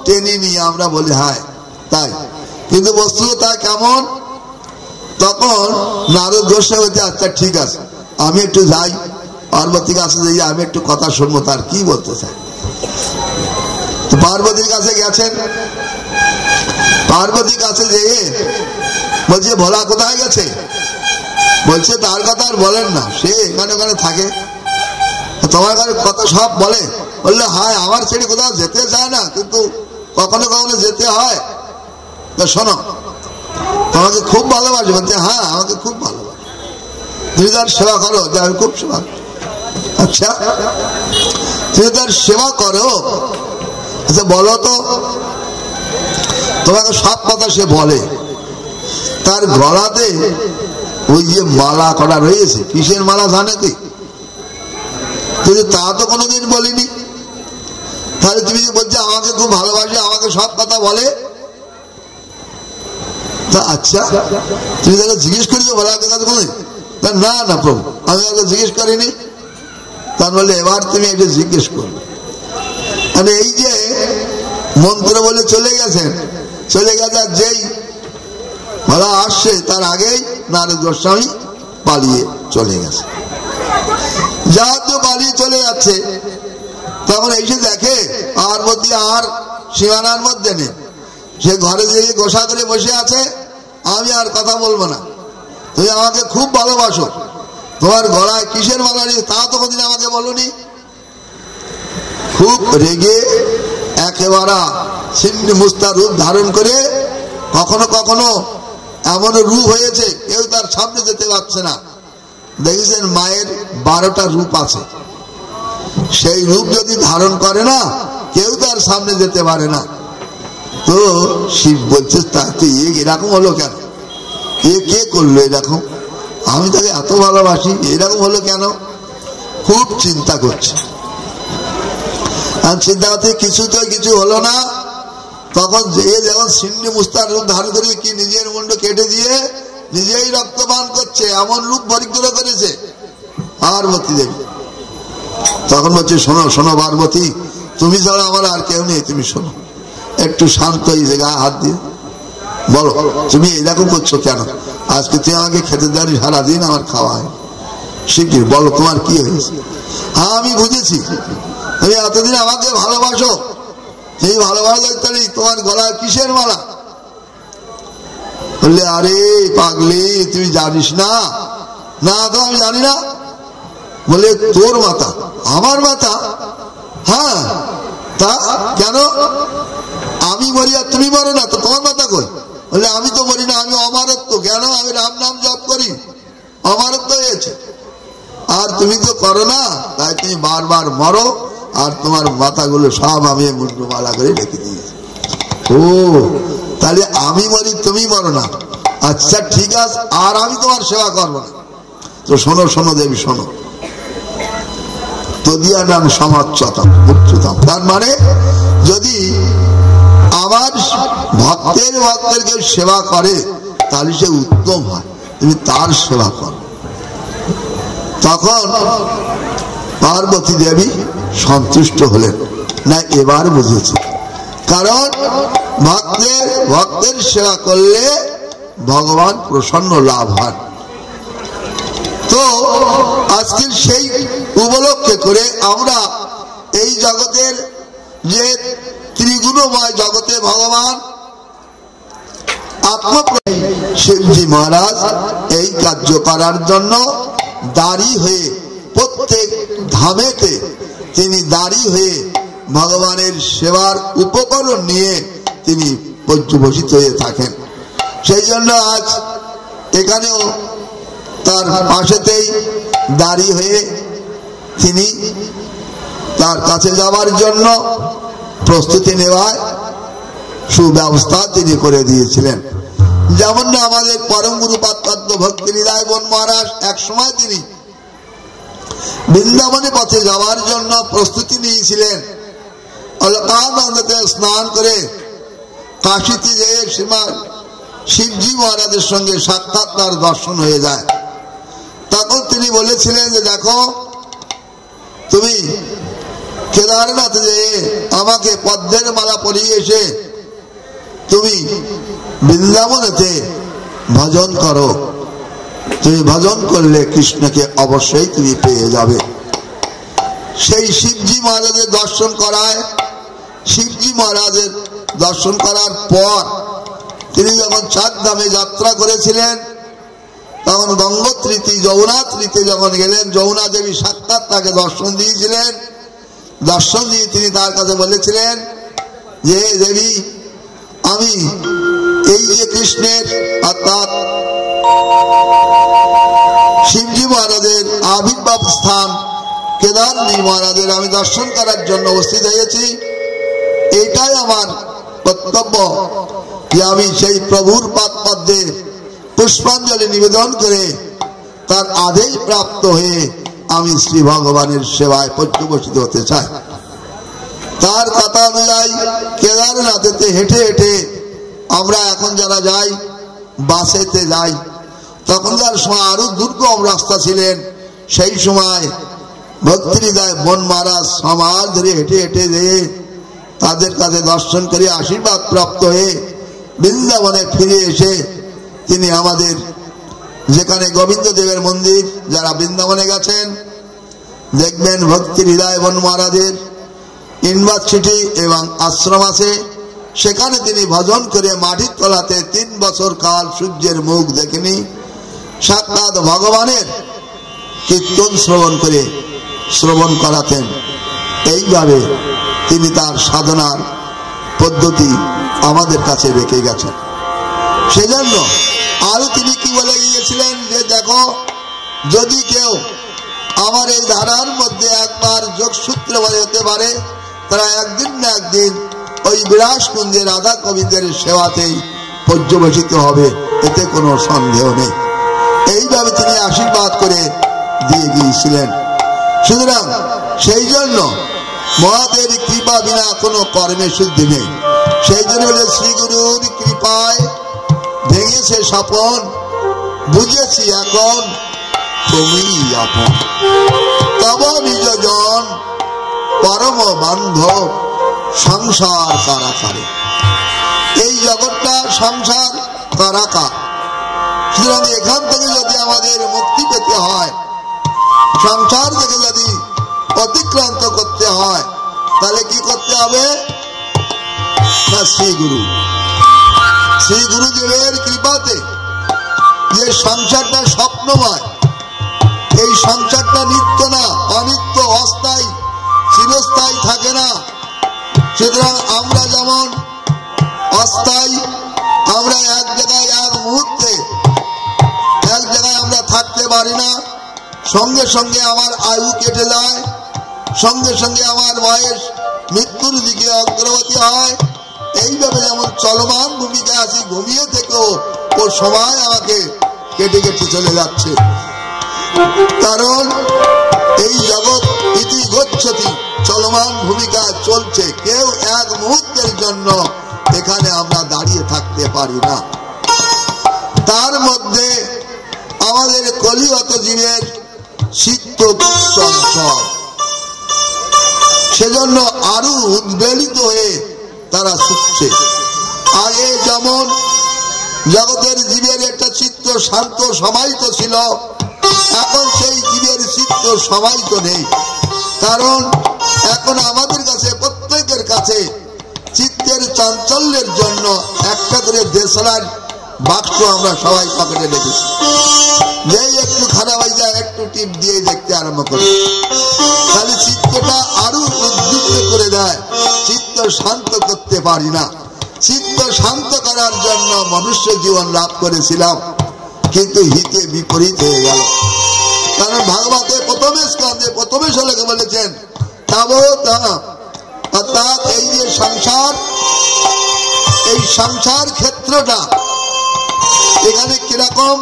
টেনে নিয়ে আমরা বলি হয় তাই, কিন্তু বস্তু তা কেমন? তখন নারদ গোস্বামী বলছে আচ্ছা ঠিক আছে, আমি একটু যাই পার্বতীর কাছে, যাই আমি একটু কথা শুনবো তার কি বলতে চাই। তো পার্বতীর কাছে গেছেন, পার্বতীর কাছে যেয়ে বলছে ভোলা কোথায় গেছে? বলছে তার কথা আর বলেন না, সে এখানে ওখানে থাকে, তোমার কাছে কথা সব বলে। বললে হয় আমার ছেড়ে কোথাও যেতে চায় না, কিন্তু কখনো কখনো যেতে হয়। তো শোনো, তোমাকে খুব ভালোবাসে। বলছে হ্যাঁ আমাকে খুব ভালোবাসে, তুমি তার সেবা করো। যে আমি খুব সেবা করি। আচ্ছা তুমি তার সেবা করো, আচ্ছা বলো তো, তোমাকে সব কথা সে বলে, তার গলাতে ওই যে মালা করা রয়েছে, কিসের মালা জানে কি? কিন্তু তা তো কোনোদিন বলিনি। তাহলে তুমি বলছো আমাকে খুব ভালোবাসে, আমাকে সব কথা বলে। তা আচ্ছা তুমি তাকে জিজ্ঞেস করেছো ভোলাকে কাছে কোনোদিন? না না প্রভু, আমি তাকে জিজ্ঞেস করিনি। তার বললে এবার তুমি এটা জিজ্ঞেস করবে। মানে এই যে মন্ত্র বলে চলে গেছেন, চলে গেছে, আর যেই ভোলা আসছে তার আগেই নারদ গোস্বামী পালিয়ে চলে গেছে। যাহাতে পালিয়ে চলে যাচ্ছে, তখন এসে দেখে পার্বতী আর সীমানার মধ্যে নেই। সে ঘরে যেয়ে গোসা করে বসে আছে, আমি আর কথা বলবো না, তুমি আমাকে খুব ভালোবাসো, তোমার গলায় কিসের মালা নেই তা তো কোনদিন আমাকে বলনি। খুব রেগে একেবারে ছিন্ন মুস্তা রূপ ধারণ করে, কখনো কখনো এমন রূপ হয়েছে কেউ তার সামনে যেতে পারছে না। দেখেছেন মায়ের 12টা রূপ আছে, সেই রূপ যদি ধারণ করে না কেউ তার সামনে যেতে পারে না। তো শিব বলছে তা তো এরকম হলো কেন? এ কে করলো এরকম? আমি তাকে এত ভালোবাসি, এরকম হলো কেন? খুব চিন্তা করছে। আর চিন্তা করতে কিছু হলো না। তখন যে যখন সিন্নি মুস্তার রূপ ধারণ করে কি নিজের মুন্ড কেটে দিয়ে নিজেই রক্তপান করছে, এমন রূপ পরিগ্রহ করেছে পার্বতী দেবী। তখন বলছে শোনো শোনো পার্বতী, তুমি ছাড়া আমার আর কেউ নেই, তুমি শোনো, একটু শান্ত হয়েছে, গায়ে হাত দিয়ে বলো তুমি এরকম করছো কেন? আজকে তুই আমাকে খেতে দেওয়ানি, সারাদিন আমার খাওয়া হয়, শিগগির বলো তোমার কি হয়েছে। হ্যাঁ আমি বুঝেছি, তুমি এতদিন আমাকে ভালোবাসো, সেই ভালোবাসা তোমার গলায় কিসের মালা? বললে আরে পাগলি তুই জানিস না? না তো আমি জানি না। বলে তোর মাথা আমার মাথা? হ্যাঁ তা কেন? আমি মরি আর তুমি মরো না, তো তোমার মাথা কই? বলে আমি তো মরি না, আমি অমরত্ব। কেন? আমি রাম নাম জপ করি, অমরত্ব হয়েছে। আর তুমি তো করো না, তাই তুমি বারবার মরো, আর তোমার মাথাগুলো সব আমি মুন্ডমালা করে রেখে দিয়েছি। ও তাহলে আমি মরি তুমি মরো না, আচ্ছা ঠিক আছে, আর আমি তোমার সেবা করবো না। তো শোনো শোনো দেবী শোনো, তদিয়া নাম সমাচ্যতম উচ্চতম, তার মানে যদি আমার ভক্তের কেউ সেবা করে তাহলে সে উত্তম হয়, তুমি তার সেবা করো। তখন পার্বতী দেবী সন্তুষ্ট হলেন, না এবার বুঝেছি, কারণ ভক্তের সেবা করলে ভগবান প্রসন্ন লাভ হন। তো আজকের সেই উপলক্ষে করে আমরা এই জগতের যে ত্রিগুণময় জগতে ভগবান আত্মপ্রকাশ শিবজি মহারাজ এই কার্য করার জন্য দাঁড়ি হয়ে প্রত্যেক ধামেতে তিনি দাঁড়ি হয়ে ভগবানের সেবার উপকরণ নিয়ে তিনি পর্যবসিত হয়ে থাকেন। সেই জন্য আজ এখানেও তার পাশেতেই দাঁড়ি হয়ে তিনি তার কাছে যাওয়ার জন্য প্রস্তুতি নেওয়ায় সুব্যবস্থা তিনি করে দিয়েছিলেন। যেমন না আমাদের পরম গুরু পাত্রাত্য ভক্তি হৃদয় বন মহারাজ এক সময় তিনি বৃন্দাবনে পথে যাওয়ার জন্য প্রস্তুতি নিয়েছিলেন। অলকানন্দতে স্নান করে কাশীতে যেয়ে শ্রীমান শিবজি মহারাজের সঙ্গে সাক্ষাৎ তার দর্শন হয়ে যায়। তখন তিনি বলেছিলেন যে দেখো, তুমি কেদারনাথে যেয়ে আমাকে পদ্মের মালা পরিয়ে এসে তুমি বৃন্দাবনেতে ভজন করো, তুমি ভজন করলে কৃষ্ণকে অবশ্যই তুমি পেয়ে যাবে। সেই শিবজি মহারাজের দর্শন করায়, শিবজি মহারাজের দর্শন করার পর তিনি যখন চারধামে যাত্রা করেছিলেন তখন গঙ্গোত্রীতে যমুনাত্রীতে যখন গেলেন, যমুনা দেবী সাক্ষাৎ তাকে দর্শন দিয়েছিলেন। দর্শন দিয়ে তিনি তার কাছে বলেছিলেন যে দেবী, আমি এই যে কৃষ্ণের অর্থাৎ শিবজি মহারাজের আবির্ভাব স্থান কেদারনাথ মহারাজের আমি দর্শন করার জন্য উপস্থিত হয়েছি। এটাই আমার কর্তব্য যে আমি সেই প্রভুর পাদপদ্মে পুষ্পাঞ্জলি নিবেদন করে তার আদেশ প্রাপ্ত হয়ে আমি শ্রী ভগবানের সেবায় পর্যবসিত হতে চাই। তার কথা অনুযায়ী কেদারনাথেতে হেঁটে হেঁটে আমরা এখন যারা যাই বাসেতে যাই, তখনকার সময় আরো দুর্গম রাস্তা ছিলেন। সেই সময় ভক্তি হৃদয় বন মহারাজ সমাজ ধরে হেঁটে হেঁটে যেয়ে তাদের কাছে দর্শন করে আশীর্বাদ প্রাপ্ত হয়ে বৃন্দাবনে ফিরে এসে তিনি আমাদের যেখানে গোবিন্দ দেবের মন্দির, যারা বৃন্দাবনে গেছেন দেখবেন ভক্তি হৃদয় বন মহারাজের ইউনিভার্সিটি এবং আশ্রম আছে, সেখানে তিনি ভজন করে মাটির তলাতে 3 বছর কাল সূর্যের মুখ দেখেনি সাক্ষাৎ ভগবানের কীর্তন শ্রবণ করাতেন। এইভাবে তিনি তার সাধনার পদ্ধতি আমাদের কাছে রেখে গেছেন। সেজন্য আরো তিনি কি বলে গিয়েছিলেন যে দেখো, যদি কেউ আমার এই ধারার মধ্যে একবার যোগসূত্র বলে হতে পারে, তারা একদিন না একদিন ওই বিলাসকুঞ্জে রাধা গোবিন্দের সেবাতেই পর্যবসিত হবে, এতে কোনো সন্দেহ নেই। এইভাবে তিনি আশীর্বাদ করে দিয়ে গিয়েছিলেন। সুতরাং সেই জন্য মহাদেব কৃপা বিনা কোনো কর্মে শুদ্ধি নেই। সেই জন্য বলে শ্রী গুরুর কৃপায় ভেঙেছে স্বপন, বুঝেছি এখন তুমি আপন, তব নিজ জন পরম বান্ধব সংসার কারাকারে। এই জগৎটা সংসার কারাকার। সুতরাং এখান থেকে যদি আমাদের মুক্তি পেতে হয়, সংসার থেকে যদি অতিক্রান্ত করতে হয়, তাহলে কি করতে হবে না শ্রী গুরুদেবের কৃপাতে যে সংসারটা স্বপ্নময়, এই সংসারটা নিত্য না, অনিত্য, অস্থায়ী, চিরস্থায়ী থাকে না। সুতরাং আমরা যেমন অস্থায়ী, আমরা এক জায়গায় এক মুহূর্তে এক জায়গায় আমরা থাকতে পারি না, সঙ্গে সঙ্গে আমার আয়ু কেটে যায়, সঙ্গে সঙ্গে আমার বয়স মৃত্যুর দিকে অগ্রগতি হয়। এইভাবে যেমন চলমান ভূমিকা আছি, ঘুমিয়ে থেকেও ও সময় আমাকে কেটে কেটে চলে যাচ্ছে। কারণ এই জগৎ ইতি গচ্ছতি, চলমান ভূমিকা চলছে। কেউ এক মুহূর্তের জন্য এখানে আমরা দাঁড়িয়ে থাকতে পারি না। তার মধ্যে আমাদের কলিহত জীবের চিত্ত চঞ্চল, সেজন্য আরো উদ্বেলিত হয়ে তারা ছুটছে। আগে যেমন জগতের জীবের একটা চিত্ত শান্ত সমাহিত ছিল, এখন সেই জীবের চিত্ত সমাহিত নেই। কারণ এখন আমাদের কাছে প্রত্যেকের কাছে চিত্তের চাঞ্চল্যের জন্য একটা করে দেশলার বাক্স আমরা সবাই পকেটে রেখেছি। যেই একটু খারাপ হয়ে যায় একটু টিপ দিয়ে দেখতে আরম্ভ করি, তাহলে চিত্তটা আরো উদ্দীপ্ত করে দেয়। চিত্ত শান্ত করতে পারি না। চিত্ত শান্ত করার জন্য মনুষ্য জীবন লাভ করেছিলাম, কিন্তু হিতে বিপরীত হয়ে গেল। কারণ ভাগবতে প্রথমে স্কন্ধে প্রথমে শ্লোকে বলেছেন তাবতা, অর্থাৎ এই যে সংসার, এই সংসার ক্ষেত্রটা এখানে কিরকম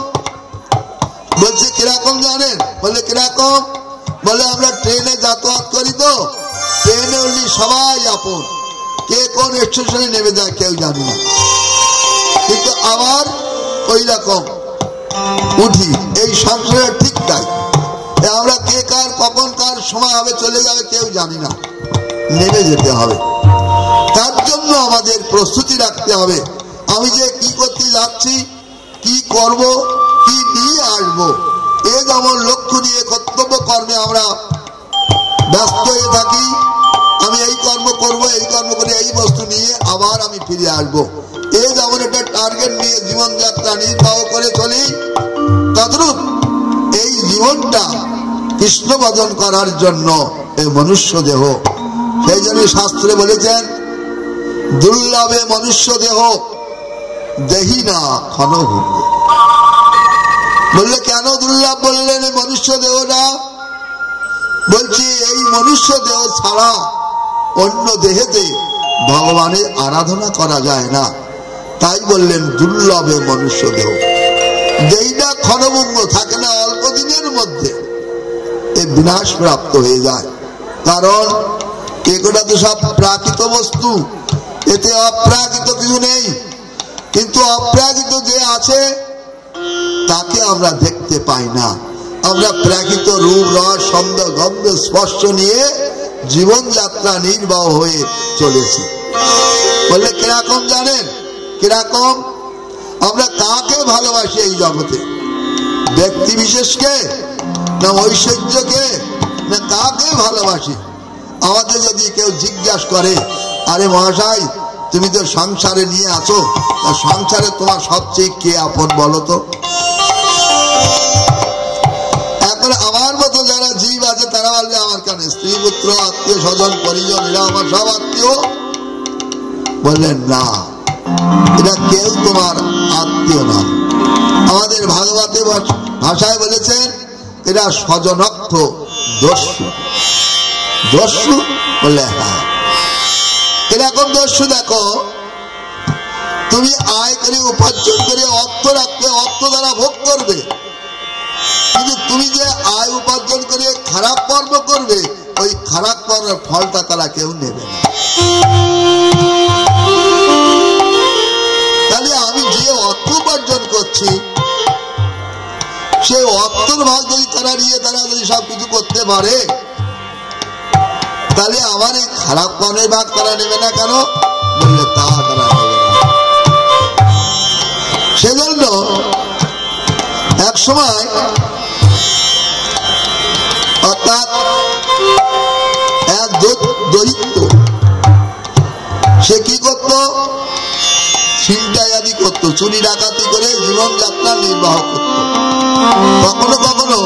বলছে, কিরকম জানেন? বলে কিরকম? বলে আমরা ট্রেনে যাতায়াত করি তো, ট্রেনে উঠলি সবাই আপন, কে কোন স্টেশনে নেমে যায় কেউ জানি না, কিন্তু আবার ওই রকম উঠি। এই সংসারে ঠিক তাই, আমরা কে কার কখন কার সময় হবে চলে যাবে কেউ জানি না, নেমে যেতে হবে। তার জন্য আমাদের প্রস্তুতি রাখতে হবে। আমি যে কি করতে যাচ্ছি, কি করব, কি নিয়ে আসবো, এ যেমন লক্ষ্য নিয়ে কর্তব্য কর্মে আমরা ব্যস্ত হয়ে থাকি। আমি এই কর্ম করব, এই কর্ম করে এই বস্তু নিয়ে আবার আমি ফিরে আসবো, এ যেমন একটা টার্গেট নিয়ে জীবনযাত্রা নির্বাহ করে চলি, তদ্রূপ এই জীবনটা কৃষ্ণ ভজন করার জন্য এই মনুষ্য দেহ। সেই জন্য শাস্ত্রে বলেছেন দুর্লভে মনুষ্য দেহ দেহি না ক্ষণভঙ্গ। বললে কেন দুর্লভ বললেন এই মনুষ্য দেহটা? বলছি এই মনুষ্য দেহ ছাড়া অন্য দেহেতে ভগবানের আরাধনা করা যায় না, তাই বললেন দুর্লভে মনুষ্য দেহ। দেহটা ক্ষণভঙ্গ থাকে না, অল্প দিনের মধ্যে এ বিনাশ প্রাপ্ত হয়ে যায়। কারণ এগুলা তো সব প্রাকৃত বস্তু, এতে অপ্রাকৃত কিছু নেই। কিন্তু অপ্রাকৃত যে আছে তাকে আমরা দেখতে পাই না। আমরা প্রাকৃত রূপ রস শব্দ গন্ধ স্পর্শ নিয়ে জীবনযাত্রা নির্বাহ হয়ে চলেছি। বললে কিরকম জানেন? কিরকম? আমরা কাকে ভালোবাসি এই জগতে? ব্যক্তি বিশেষকে না ঐশ্বর্যকে না কাকে ভালোবাসি? আমাদের যদি কেউ জিজ্ঞাসা করে, আরে মহাশয় তুমি তো সংসারে নিয়ে আছো, সংসারে তোমার সবচেয়ে কে আপন বলো তো? এখন আমার মতো যারা জীব আছে তারা বলবে আমার কেন স্ত্রী পুত্র আত্মীয় স্বজন পরিজন এরা আমার সব আত্মীয়। বললেন না, এরা কেউ তোমার আত্মীয় না। আমাদের ভাগবতে ভাষায় বলেছেন এরা স্বজনক্ষ দস্যু। দস্যু? বললে হ্যাঁ। এরকম দস্যু দেখো, তুমি আয় করে উপার্জন করে অর্থ রাখবে, অর্থ দ্বারা ভোগ করবে, কিন্তু তুমি যে আয় উপার্জন করে খারাপ কর্ম করবে, ওই খারাপ কর্মের ফলটা তারা কেউ নেবে না। তাহলে আমি যে অর্থ উপার্জন করছি সে অর্থের ভাগ যদি তারা নিয়ে তারা যদি সবকিছু করতে পারে, তাহলে আমার এই খারাপ কর্মের ভাগ তারা নেবে না কেন? বললে তা তারা নেবে না। সেজন্য এক সময় অর্থাৎ এক দরিদ্র সে কি করত? ছিনতাই আদি করতো, চুরি ডাকাতি করে জীবনযাত্রা নির্বাহ করত। কখনো কখনো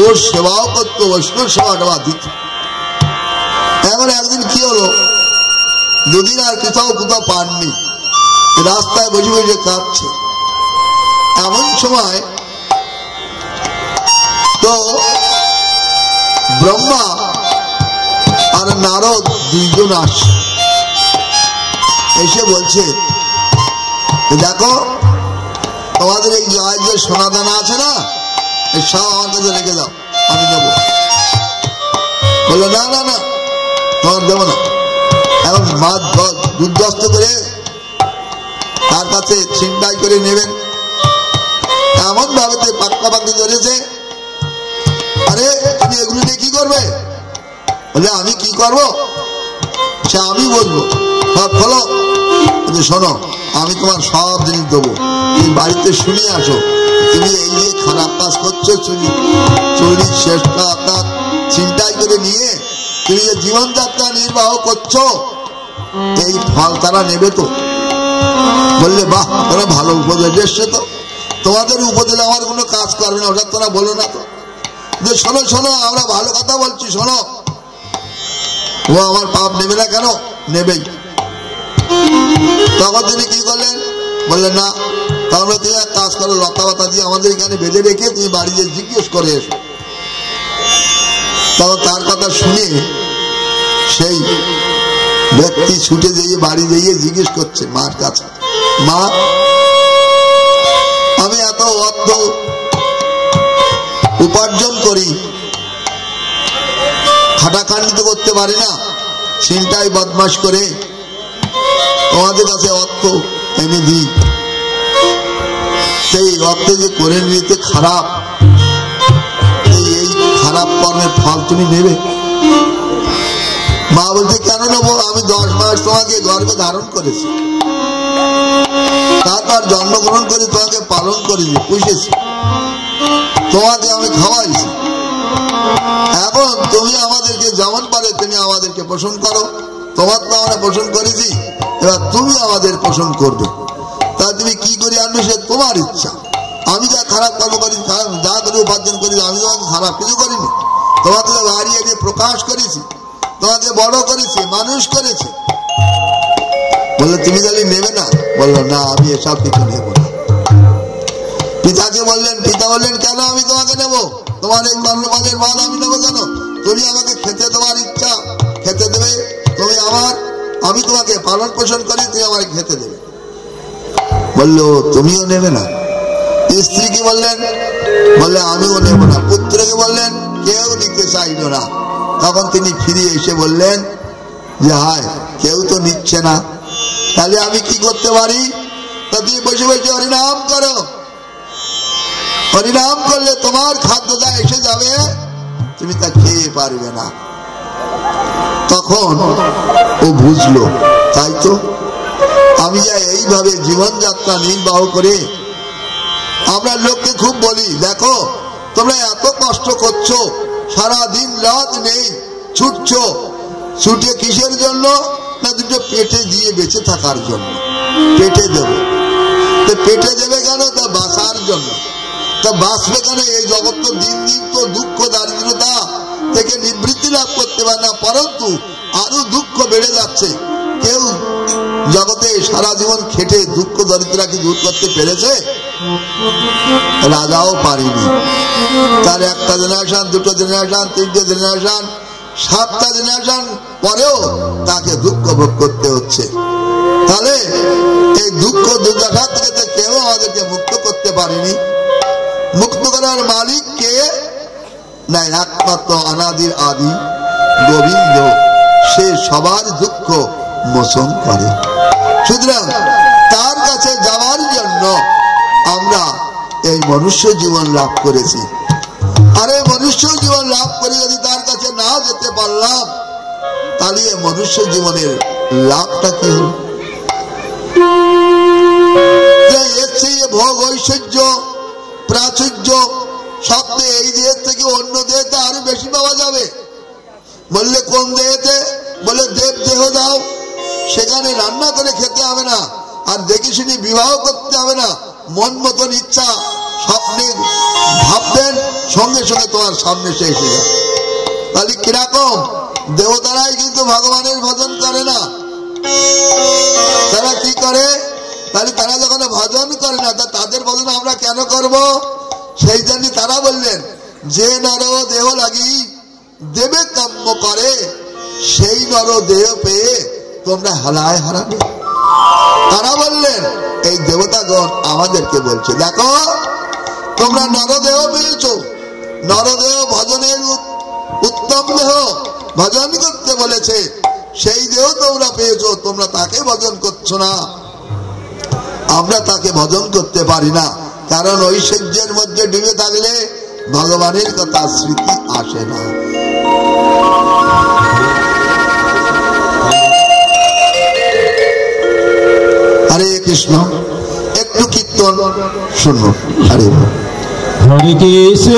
ওর সেবাও করতো, বৈষ্ণব সেবা দিত। এখন একদিন কি হলো, দুদিন আর কোথাও পাননি, রাস্তায় বসে বসে কাঁদছে। এমন সময় তো ব্রহ্মা আর নারদ দুইজন আসছে, এসে বলছে দেখো তোমাদের এই যে সোনাদানা আছে না, এই সব আমার কাছে রেখে দাও, আমি দেবো। বললো না না না তোমার দেবো না। এখন মা দুর্দস্ত করে তার কাছে ছিনতাই করে নেবেন, এমন ভাবে পাক্কা পাক্কি ধরেছে। আরে তুমি এগুলো নিয়ে কি করবে? বলে আমি কি করবো সে আমি বলবো, সব খোলো। শোনো আমি তোমার সব জিনিস দেবো, তুমি বাড়িতে শুনে আসো, তুমি এই যে খারাপ কাজ করছো, চুরি চেষ্টা অর্থাৎ ছিনতাই করে নিয়ে তুমি যে জীবনযাত্রা নির্বাহ করছো, এই ফল তারা নেবে তো? বললে বাহ, তোরা ভালো উপদেশ এসছে তো, তোমাদের উপদেশে আমার কোনো কাজ করবে না, ওটা তোরা বলো না তো। যে শোনো শোনো, আমরা ভালো কথা বলছি, শোনো। ও আমার পাপ নেবে না কেন? নেবেই। তখন তিনি কি করলেন? বললেন না, তাহলে তুমি এক কাজ করো, লতা পাতা দিয়ে আমাদের এখানে বেঁধে রেখে তুমি বাড়ি গিয়ে জিজ্ঞেস করে এসো। তখন তার কথা শুনে সেই ব্যক্তি ছুটে যেয়ে বাড়ি যেয়ে জিজ্ঞেস করছে মার কাছে, মা আমি এত অর্থ উপার্জন করি, খাটাখাটনি তো করতে পারি না, ছিনতাই বদমাশ করে তোমাদের কাছে অর্থ এনে দিই, সেই অর্থ যে করে নিতে খারাপ, এই খারাপ কর্মের ফল তুমি নেবে? মা বলছে কেন নেবো, আমি 10 মাস তোমাকে গর্ভে ধারণ করেছি, তারপর জন্মগ্রহণ করে তোমাকে পালন করেছি, পুষেছি, তোমাকে আমি খাওয়াইছি, এখন তুমি আমাদেরকে যেমন পারে তুমি আমাদেরকে পোষণ করো, তোমার তো আমরা পোষণ করেছি, এবার তুমি আমাদের পোষণ করবে, তা তুমি কি করে আনবে সে তোমার ইচ্ছা। আমি যা খারাপ কর্ম করি, যা করে উপার্জন করি, আমি তোমাকে খারাপ কিছু করিনি, তোমাকে বাড়ি এনে প্রকাশ করেছি, তোমাকে বড় করেছি, মানুষ করেছি। বললো তুমি তাহলে নেবে না? বললো না, আমি এসব কিছু নেব না। পিতাকে বললেন, পিতা বললেন কেন আমি তোমাকে নেব, তোমার এই কর্মফলের ফল আমি নেবো কেন? তুমি আমাকে খেতে দেওয়ার ইচ্ছা খেতে দেবে, তুমি আমার, আমি তোমাকে পালন পোষণ করি, তুমি আমাকে খেতে দেবে। বললো তুমিও নেবে না? স্ত্রীকে বললেন, বললে আমিও নেব না। পুত্রকে বললেন, কেউ নিতে চাইল না। তখন তিনি ফিরে এসে বললেন যে হায়, কেউ তো নিচ্ছে না, তাহলে আমি কি করতে পারি? তা তুমি বসে বসে হরিনাম করো, হরিনাম করলে তোমার খাদ্যটা এসে যাবে, তুমি তা খেয়ে পারবে না। তখন ও বুঝলো, তাই তো আমি যা এইভাবে জীবনযাত্রা নির্বাহ করে, আমরা লোককে খুব বলি দেখো তোমরা এত কষ্ট করছো, সারাদিন রাত নেই ছুটছো, ছুটে কিসের জন্য? না দুটো পেটে দিয়ে বেঁচে থাকার জন্য। পেটে দেবে, তো পেটে দেবে কেন? তা বাঁচার জন্য। তা বাঁচবে কেন? এই জগৎ তো দিন দিন তো দুঃখ দারিদ্রতা থেকে নিবৃত্তি লাভ করতে পারে না, পরন্তু আরো দুঃখ বেড়ে যাচ্ছে। কেউ জগতে সারা জীবন খেটে দুঃখ দরিদ্রতাকে দূর করতে পেরেছে? রাজাও পারেনি। তার একটা জেনারেশন, দুটো জেনারেশন, তিনটে জেনারেশন, 7টা জেনারেশন পরেও তাকে দুঃখ ভোগ করতে হচ্ছে। তাহলে এই দুঃখ দুর্দশা থেকে কেউ আমাদেরকে মুক্ত করতে পারেনি। মুক্ত করার মালিক কে? না, একমাত্র অনাদির আদি গোবিন্দ, সে সবার দুঃখ মোচন করে। সুতরাং তার কাছে যাওয়ার জন্য আমরা এই মনুষ্য জীবন লাভ করেছি। আর এই মনুষ্য জীবন লাভ করে যদি তার কাছে না যেতে পারলাম, তাহলে এই মনুষ্য জীবনের লাভটা কি হল? এর চেয়ে ভোগ ঐশ্বর্য প্রাচুর্য সত্ত্বে এই দেহের থেকে অন্য দেহতে আরো বেশি পাওয়া যাবে। বললে কোন দেহেতে? বলে দেব দেহ দাও, সেখানে রান্না করে খেতে হবে না, আর দেখে শুনে বিবাহ করতে হবে না, মন মতন ইচ্ছা স্বপ্নে ভাববেন, সঙ্গে সঙ্গে তোমার সামনে সে এসে যাবে। তাহলে কিরকম? দেবতারাই কিন্তু ভগবানের ভজন করে না, তারা কি করে? তাহলে তারা যখন ভজন করে না, তা তাদের ভজন আমরা কেন করব? সেই জন্য তারা বললেন, যে নর দেহ লাগি দেবে কাম্য করে, সেই নর দেহ পেয়ে তোমরা হালায় হারাবে। তারা বললেন, এই দেবতাগণ আমাদেরকে বলছে, দেখো তোমরা নরদেহ পেয়েছ, নরদেহ ভজনের উত্তম দেহ, ভজন করতে বলেছে, সেই দেহ তোমরা পেয়েছ, তোমরা তাকে ভজন করছো না। আমরা তাকে ভজন করতে পারি না, কারণ ঐশ্বর্যের মধ্যে ডুবে থাকলে ভগবানের কথা স্মৃতি আসে না। হরে কৃষ্ণ, একটু কীর্তন শুনো। হরে হরে কৃষ্ণ,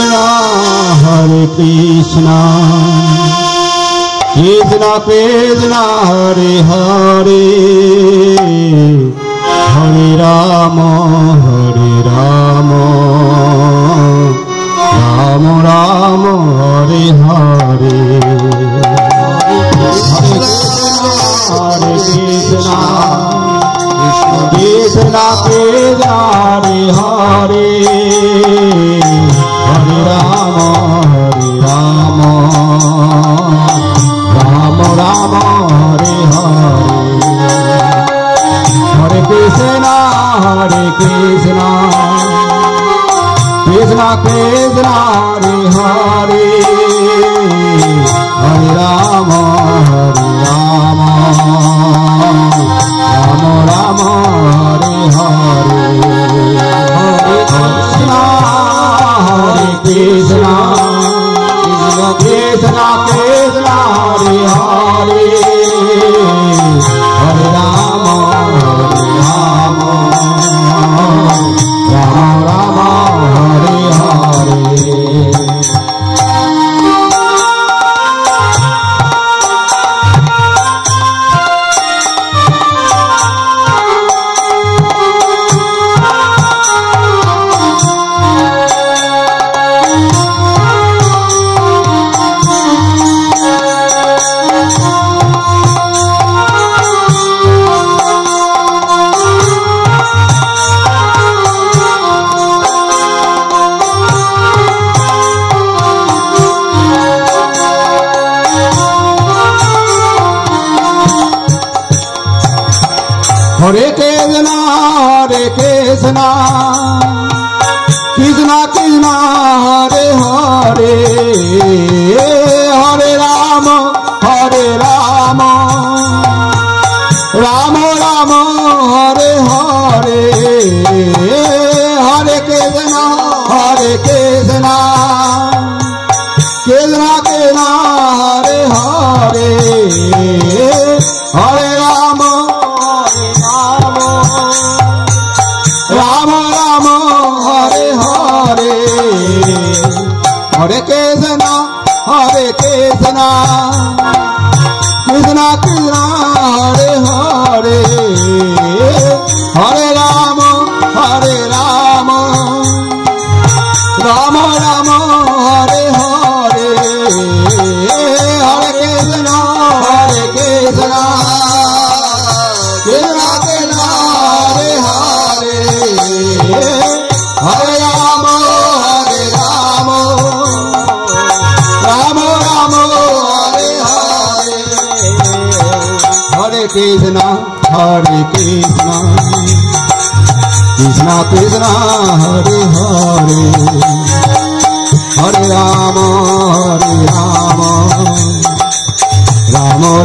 হরে কৃষ্ণ कृष्ण कृष्ण हरे हरे हरे राम राम राम हरे हरे हरे कृष्ण कृष्ण कृष्ण हरे हरे हरे राम राम राम हरे हरे कृष्ण कृष्ण कृष्ण हरे हरे हरे राम राम राम हरे हरे हरे कृष्ण कृष्ण कृष्ण हरे हरे हरे राम राम राम हरे हरे हरे कृष्ण कृष्ण कृष्ण हरे हरे हरे राम राम राम हरे हरे हरे कृष्ण कृष्ण कृष्ण हरे हरे हरे राम राम राम हरे हरे हरे कृष्ण कृष्ण कृष्ण हरे हरे हरे राम राम राम हरे हरे हरे कृष्ण कृष्ण कृष्ण कृष्ण हरे हरे हरे राम राम हरे हरे हरे कृष्ण कृष्ण कृष्ण हरे हरे हरे राम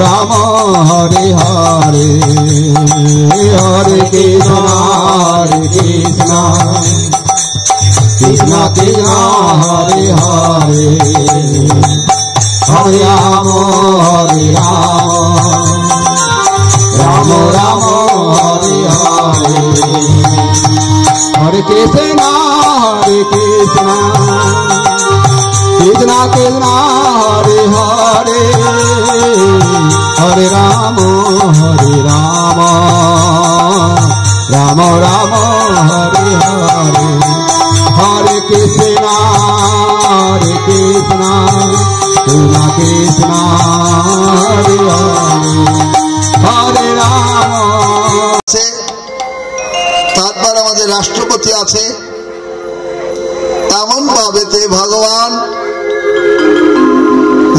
राम हरे हरे हरे कृष्ण कृष्ण कृष्ण हरे हरे हरे राम राम हरे हरे हरे कृष्ण कृष्ण कृष्ण हरे हरे हरे राम राम हरे हरे हरे कृष्ण कृष्ण कृष्ण हरे हरे हरे राम। তারপর আমাদের রাষ্ট্রপতি আছে, এমন ভাবেতে ভগবান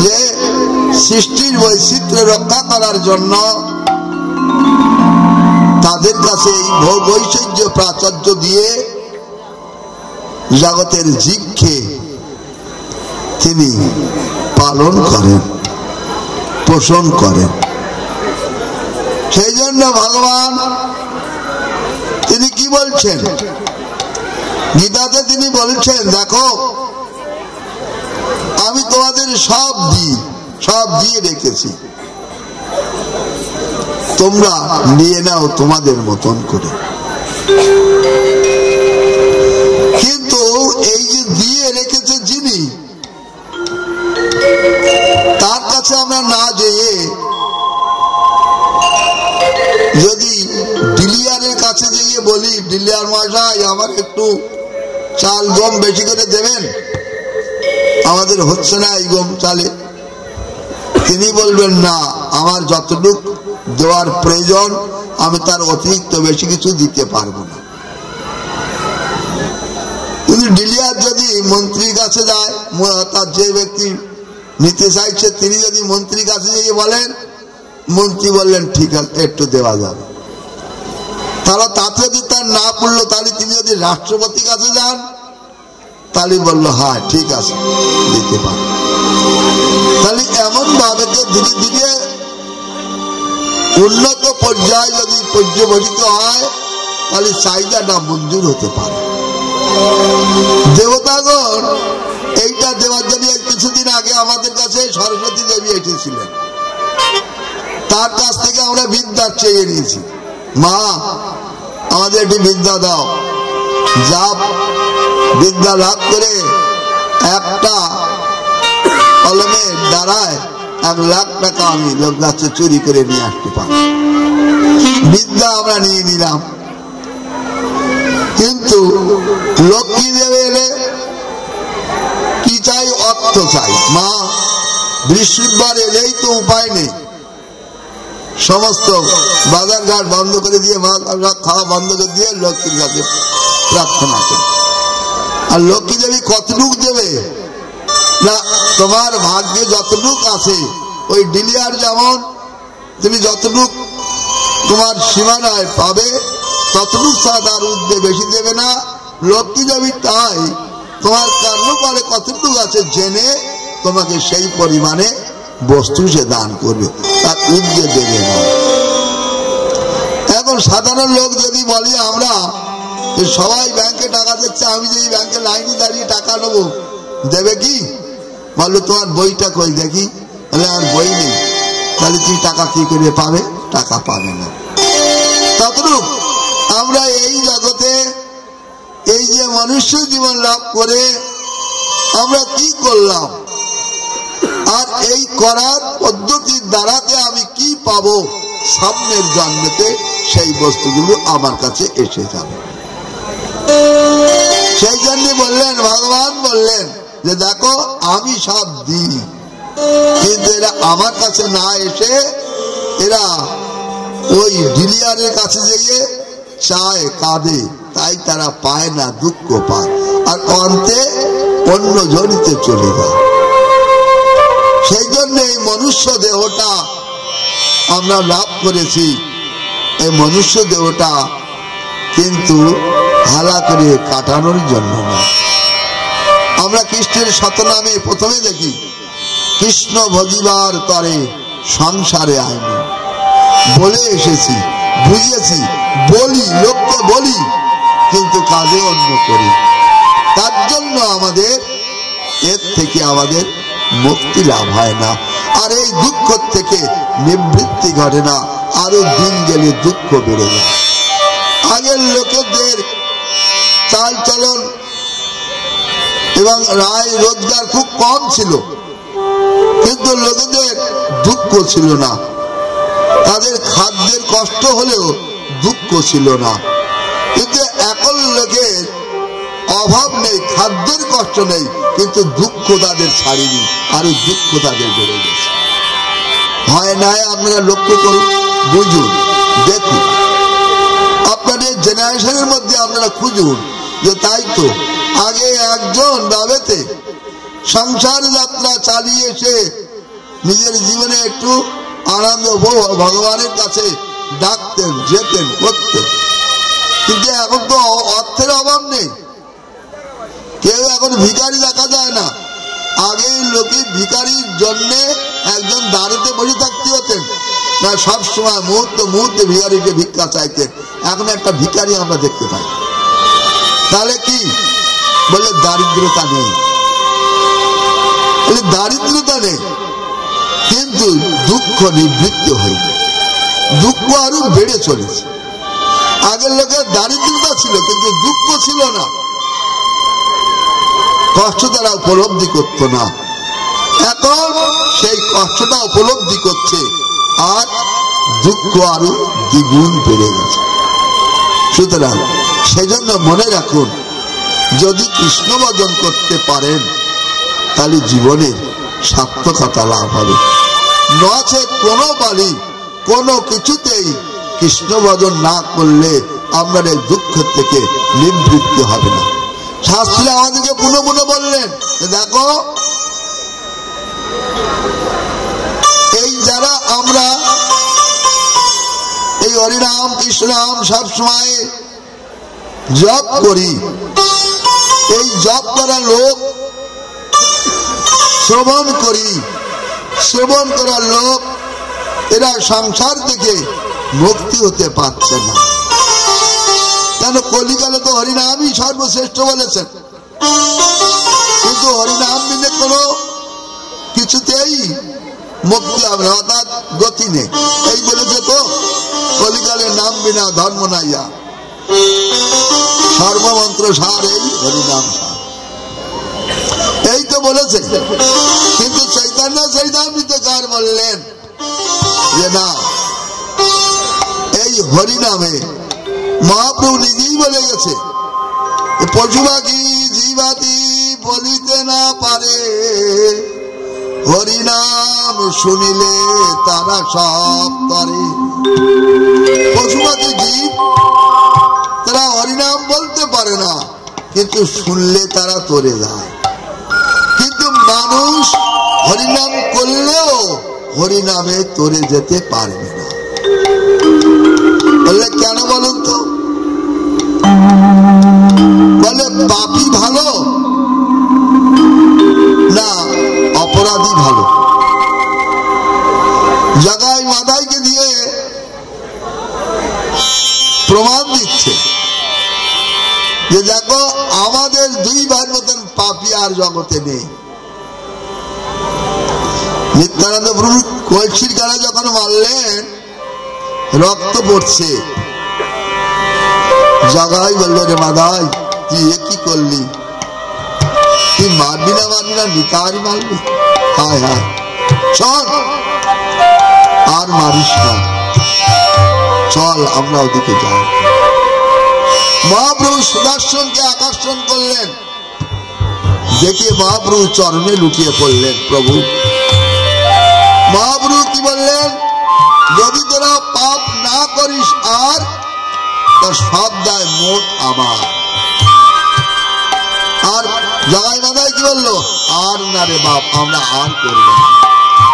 যে সৃষ্টির বৈচিত্র্য রক্ষা করার জন্য তাদের কাছে এই বৈচিত্র্য প্রাচুর্য দিয়ে জগতের জীবকে তিনি পালন করেন, পোষণ করেন। সেই জন্য ভগবান তিনি কি বলছেন গীতাতে, তিনি বলছেন দেখো আমি তোমাদের সব দিয়ে রেখেছি, তোমরা নিয়ে নাও তোমাদের মতন করে। কিন্তু এই যে দিয়ে রেখেছে যিনি, তার কাছে আমরা না যে ডিলিয়ার মশাই আমার একটু চাল গম বেশি করে দেবেন, আমাদের হচ্ছে না এই গম চালে। তিনি বলবেন না, আমার যতটুক দেওয়ার প্রয়োজন আমি তার অতিরিক্ত বেশি কিছু দিতে পারবো না। কিন্তু ডিলিয়ার যদি মন্ত্রীর কাছে যায়, তার যে ব্যক্তি নিতে চাইছে তিনি যদি মন্ত্রীর কাছে গিয়ে বলেন, মন্ত্রী বললেন ঠিক আছে একটু দেওয়া যাবে, তাহলে তাতে যদি তার না পড়লো, তাহলে তিনি যদি রাষ্ট্রপতির কাছে যান তাহলে বললো হ্যাঁ ঠিক আছে দিতে পারে। তাহলে এমন ভাবে ধীরে ধীরে উন্নত পর্যায়ে যদি পর্যবেসিত হয় তাহলে চাহিদাটা মঞ্জুর হতে পারে। দেবতাগণ এইটা দেওয়ার জন্য কিছুদিন আগে আমাদের কাছে সরস্বতী দেবী এসেছিলেন, তার কাছ থেকে আমরা বিদ্যা চেয়ে নিয়েছি, মা আমাদের একটি বিদ্যা দাও। যা বিদ্যা লাভ করে একটা কলমের দ্বারায় 1 লাখ টাকা আমি লোক কাছে চুরি করে নিয়ে আসতে পারি। বিদ্যা আমরা নিয়ে নিলাম, কিন্তু লক্ষ্মী দেবে এলে কি চাই? অর্থ চাই। মা বৃহস্পতিবার এলেই তো উপায় নেই, সমস্ত বাজার ঘাট বন্ধ করে দিয়ে খাওয়া বন্ধ করে দিয়ে লক্ষ্মীর কাছে প্রার্থনা করে। আর লক্ষ্মী দেবী কতটুক দেবে না, তোমার ভাগ্যে যতটুক আছে ওই ডিলিয়ার যেমন তুমি যতটুক তোমার সীমানায় পাবে ততটুক ছাড়া তার উদ্দে বেশি দেবে না। লক্ষ্মী দেবী তাই তোমার কর্মফলে কতটুক আছে জেনে তোমাকে সেই পরিমাণে বস্তু সে দান করবে, তার উদ্দে দেবে না। এখন সাধারণ লোক যদি বলি আমরা সবাই ব্যাংকে টাকা দিচ্ছে, আমি যদি ব্যাংকে লাইনে দাঁড়িয়ে টাকা নেবো, দেবে কি? বললো তোমার বইটা কই দেখি, বলে আর বই নেই, তাহলে তুমি টাকা কি করে পাবে? টাকা পাবে না। ততটুক আমরা এই জগতে এই যে মনুষ্য জীবন লাভ করে আমরা কি করলাম, আর এই করার পদ্ধতির দ্বারাতে আমি কি পাবো সামনের জন্মেতে, সেই বস্তুগুলো আমার কাছে এসে যাবে। সেই জন্য বললেন, ভগবান বললেন যে দেখো আমি সব দিই, কিন্তু এরা আমার কাছে না এসে এরা ওই ডিলিয়ারের কাছে যেয়ে চায়, কাঁদে, তাই তারা পায় না, দুঃখ পায়, আর অন্তে অন্য জনিতে চলে যায়। সেই জন্য এই মনুষ্য দেহটা আমরা লাভ করেছি, এই মনুষ্য দেহটা কিন্তু হালা করে কাটানোর জন্য না। আমরা কৃষ্ণের শতনামে প্রথমে দেখি কৃষ্ণ ভজিবার তরে সংসারে আইনি বলে এসেছি, বুঝেছি, বলি, লোককে বলি, কিন্তু কাজে অন্য করি। তার জন্য আমাদের এর থেকে আমাদের মুক্তি লাভ হয় না, আর এই দুঃখ থেকে নিবৃত্তি ঘটে না, আরো দিন গেলে দুঃখ বেড়ে যায়। আগের লোকেদের চাল চলন এবং রায় রোজগার খুব কম ছিল, কিন্তু লোকেদের দুঃখ ছিল না, তাদের খাদ্যের কষ্ট হলেও দুঃখ ছিল না। কিন্তু এখন লোকের অভাব নেই, খাদ্যের কষ্ট নেই, কিন্তু দুঃখ তাদের ছাড়িনি, আরো দুঃখ তাদের বেড়ে গেছে। হয় না? আপনারা লক্ষ্য করুন, বুঝুন, দেখুন, আপনাদের জেনারেশনের মধ্যে আপনারা খুঁজুন যে তাই তো আগে একজন বাবেতে সংসার যাত্রা চালিয়ে এসে নিজের জীবনে একটু আনন্দ ভগবানের কাছে ডাকতেন, যেতেন, করতেন। কিন্তু এখন তো অর্থের অভাব নেই, কেউ এখন ভিখারি দেখা যায় না। আগে লোকে ভিখারির জন্য একজন দাঁড়িতে বসে থাকতে হতেন না, সব সময় মুহূর্তে মুহূর্তে ভিখারিকে ভিক্ষা চাইতেন। এখন একটা ভিখারি আমরা দেখতে পাই, তাহলে কি বলে? দারিদ্রতা নেই, দারিদ্রতা নেই, কিন্তু দুঃখ নিবৃত্তি হয়নি, দুঃখ আরো বেড়ে চলেছে। আগের লোকের দারিদ্রতা ছিল কিন্তু দুঃখ ছিল না, কষ্ট তারা উপলব্ধি করতো না। এখন সেই কষ্টটা উপলব্ধি করছে, আর দুঃখ আরো দ্বিগুণ বেড়ে গেছে। সুতরাং সেজন্য মনে রাখুন, যদি কৃষ্ণ ভজন করতে পারেন তাহলে জীবনের সার্থকতা লাভ হবে। নচেত কোনো বালি কোনো কিছুতেই কৃষ্ণ ভজন না করলে আমরা এই দুঃখ থেকে নিবৃত্তি হবে না। শাস্ত্রী আমাদেরকে পুনঃ পুনঃ বললেন, দেখো এই যারা আমরা এই হরিনাম কৃষ্ণ নাম সবসময় জপ করি, এই জপ করা লোক, শ্রবণ করি, শ্রবণ করার লোক এরা সংসার থেকে মুক্তি হতে পারছে না। কেন? কলিকালে তো হরিনামই সর্বশ্রেষ্ঠ বলেছেন, কিন্তু হরিনাম বিনে কোনো কিছুতেই মুক্তি হবে না, অর্থাৎ গতি নেই। এই বলেছে তো, কলিকালে নাম বিনা ধর্ম নাইয়া, সর্বমন্ত্র সার এই হরিনাম সার, এই তো বলেছে। কিন্তু চৈতন্য চরিতামৃতকার বললেন যে না, এই হরিনামে মহাপ্রভু নিজেই বলে গেছে, পশু পাখি জীবাতি বলিতে না পারে, হরিনাম শুনিলে তারা সব করে। পশু পাখি জীব তারা হরিনাম বলতে পারে না, কিন্তু শুনলে তারা তরে যায়। কিন্তু মানুষ হরিনাম করলেও হরিনামে তরে যেতে পারবে না। বললে কেন বলুন তো? বলে পাপী ভালো না অপরাধী ভালো? জাগাই মাদাইকে দিয়ে প্রমাণ দিচ্ছে যে দেখো, আমাদের দুই ভাইয়ের মতন পাপী আর জগতে নেই। নিত্যানন্দ প্রভু কলসির গাড়া যখন মারলেন, রক্ত পড়ছে, জাগাই বললো, রে মাদাই তুই এ কি করলি? তুই মারবি না নিতারই মারবি? হায় হায়, চল আর মারিস না, চল আমরা ওদিকে যাই। মহাপ্রভু সুদর্শনকে আকর্ষণ করলেন, দেখে মহাপ্রভু চরণে লুটিয়ে পড়লেন। প্রভু মহাপ্রভু কি বললেন? যদি তোরা পাপ না করিস আর তোর সব দায় মোট আমার। আর জাগাই মাদাই কি বললো? আর না রে বাপ, আমরা আর করব না।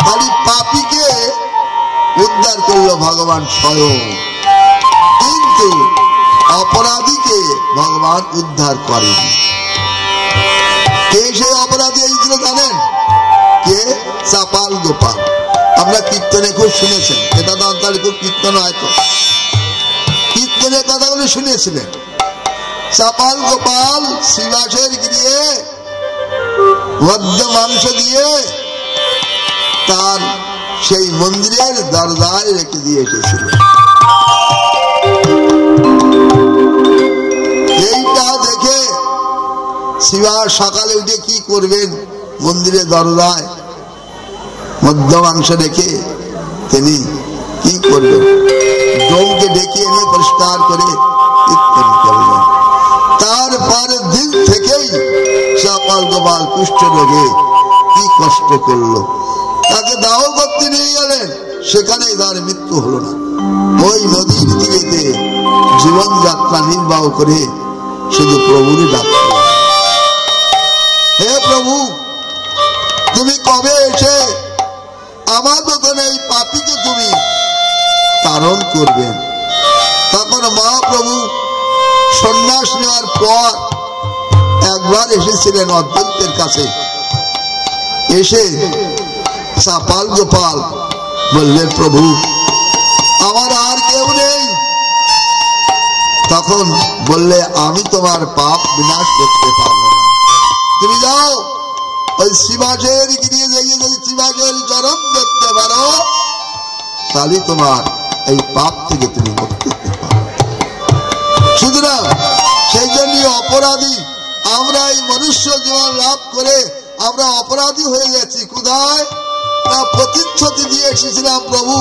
খালি পাপীকে উদ্ধার করলো ভগবান স্বয়ং, কিন্তু অপরাধীকে ভগবান উদ্ধার করেনি। কে সেই অপরাধী হয়েছিল জানেন? কে? চাপাল গোপাল। আমরা কীর্তনে খুব শুনেছেন, এটা তো অন্তরে খুব কীর্তন হয়তো, কীর্তনের কথাগুলো শুনেছিলেন। চাপাল গোপাল শ্রীবাসের গৃহে মধ্য মাংস দিয়ে তার সেই মন্দিরের দরজায় রেখে দিয়ে এসেছিল। এইটা দেখে শ্রীবাস সকালে উঠে কি করবেন? মন্দিরের দরজায় মধ্য মাংস রেখে তিনি কি করবেন? ডোমকে ডেকে এনে পরিষ্কার করে কীর্তন করলেন। তারপর দিন থেকেই চাপাল গোপাল কুষ্ঠ রোগে কি কষ্ট করলো, তাকে দাহ করতে নিয়ে গেলেন, সেখানে তার মৃত্যু হলো না। ওই নদীর তীরেতে জীবন যাত্রা নির্বাহ করে শুধু প্রভুরই ডাকতে। হে প্রভু, তুমি কবে এসে আমার মতন এই পাপীকে তুমি তারণ করবেন? তখন মহাপ্রভু সন্ন্যাস নেওয়ার পর একবার এসেছিলেন অদ্বৈতের কাছে। এসে চাপাল গোপাল বললেন, প্রভু আমার আর কেউ নেই। তখন বললে, আমি তোমার পাপ বিনাশ করতে পারবো না, তুমি যাও ওই শিবাজের গিয়ে যাইয়ে যদি শিবাজের চরণ দেখতে পারো, তাহলে তোমার এই পাপ থেকে তুমি মুক্তি পেতে পারো। সুতরাং সেই জন্য অপরাধী আমরা এই মনুষ্য জীবন লাভ করে আমরা অপরাধী হয়ে গেছি। কোথায় না প্রতিশ্রুতি দিয়ে এসেছিলাম, প্রভু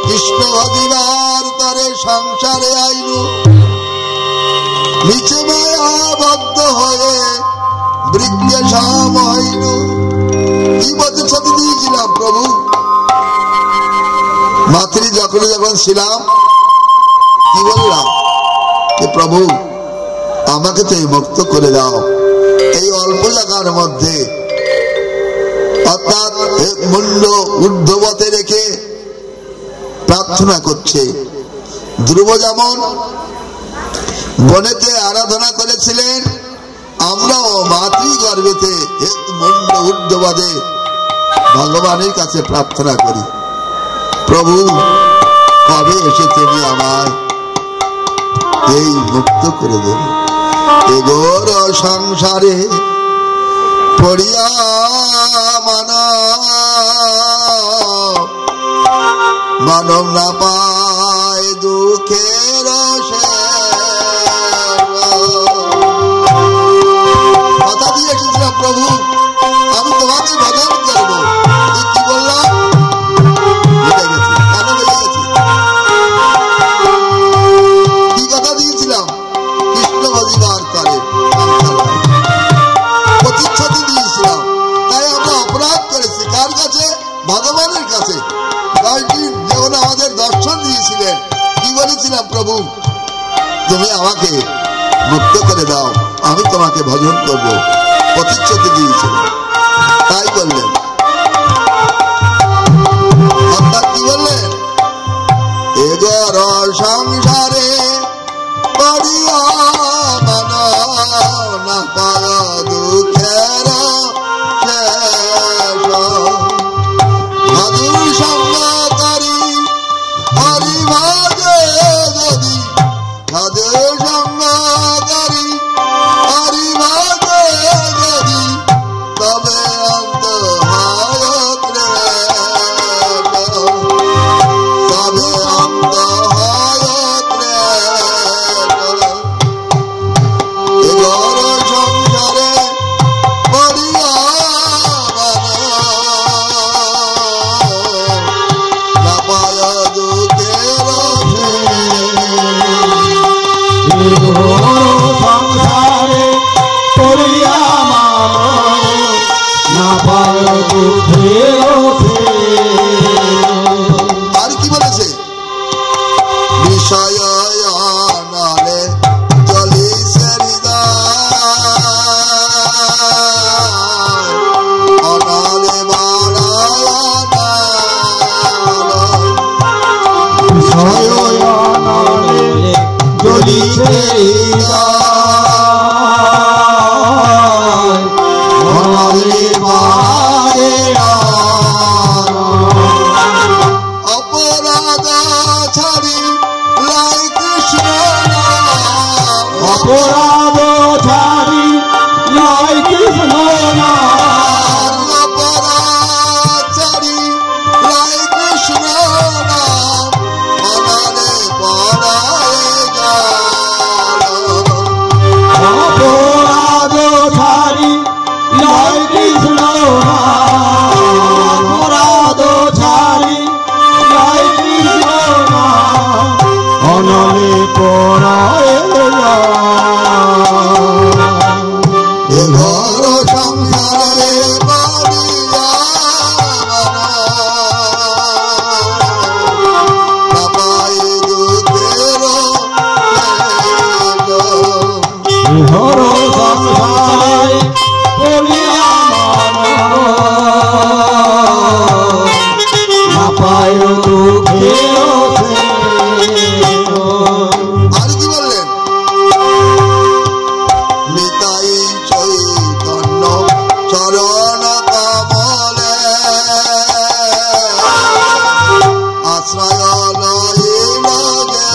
কৃষ্ণ ভজিবার তারে সংসারে আইনু, নিচে মায়াবদ্ধ হয়ে বৃক্ষে সম হইল। কি প্রতিশ্রুতি দিয়েছিলাম প্রভু? মাতৃ যখন ছিলাম কি বললাম যে প্রভু আমাকে তো মুক্ত করে দাও এই অল্প জায়গার মধ্যে, অর্থাৎ মুন্ড ঊর্ধ্ববতে রেখে প্রার্থনা করছে। ধ্রুব যেমন বনেতে আরাধনা করেছিলেন, আমরাও মাতৃ গর্ভেতে মুন্ড ঊর্ধ্ববদে ভগবানের কাছে প্রার্থনা করি, প্রভু কবে এসে তুমি আমায় এই মুক্ত করে দেবে। এগোর সংসারে পড়িয়া মানব না পায় দুঃখের কথা দিয়ে এসেছিলাম প্রভু আমি তোমাকে ভজন করবো। কি বললাম? কেন বেড়ে গেছি? কি কথা দিয়েছিলাম? কৃষ্ণ ভজিবার করে প্রতিশ্রুতি দিয়েছিলাম। তাই আমরা অপরাধ করেছি কার কাছে? ভগবানের কাছে। যখন আমাদের দর্শন দিয়েছিলেন কি বলেছিলাম? প্রভু তুমি আমাকে মুক্ত করে দাও, আমি তোমাকে ভজন করবো, প্রতিশ্রুতি দিয়েছিলাম। তাই বললেন, অর্থাৎ কি বললেন? এগর সংসারে করিয়া না পায় দুঃখের শেষ, মধুর সঙ্গকারী হরি ভাজে যদি, মধুর সঙ্গকারী হরি ভাজে যদি, তবে অন্ত হয় ক্লেশ, তবে অন্ত হয় ক্লেশ। এগর সংসারে পড়িয়া না পায় দুঃখের সংসারে পড়িয়া না পায় দুঃখের। আর কি বলেছে? বিষয় নালে জলিছে হৃদয়, অনালে বাড়ায় বিষয় নালে জলিছে হৃদয়, অনালে বাড়ে অপরাধ ছাড়ি লাই কৃষ্ণ নাম, অপরাধ ছাড়ি লাই কৃষ্ণ নাম, অপরাধ ছাড়ি লাই কৃষ্ণ নাম, অনালে পড়ায় গান। অপরাধ ছাড়ি লাই কৃষ্ণ নাম, অপরাধ ছাড়ি লাই কৃষ্ণ নাম, অনলে পড়ায় ঘর সংসারে বাড়িয়া না পায় দুঃখের শেষ। হর সংসারে পড়িয়া না পায় দুঃখের শেষ। আর কি বললেন? নিতাই চৈতন্য চরণ কমলে আশ্রয় লইল যে,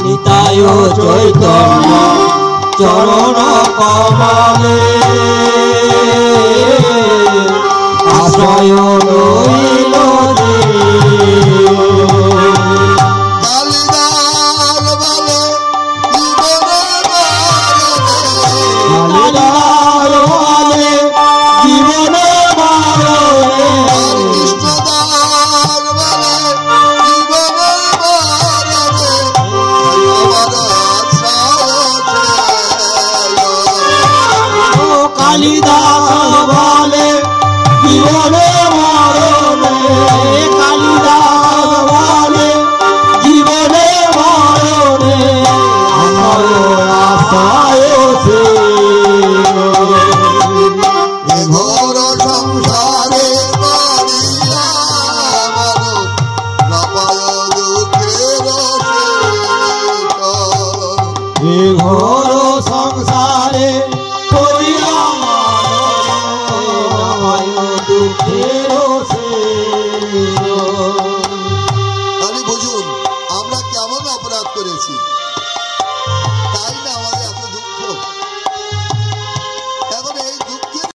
নিতায় চৈতন্য চরণ কমলে আশ্রয় লইল যে। কালিদাস বলে জীবনে কালিদাস বলে জীবনে মারণে, কৃষ্ণদাস বলে জীবনে কালিদাস বলে জীবনে মরণে, কালিদাস বলে জীবনে মরণে আমার আশায় সে ঘোর সংসারে পারিয়া দুঃখের ঘোর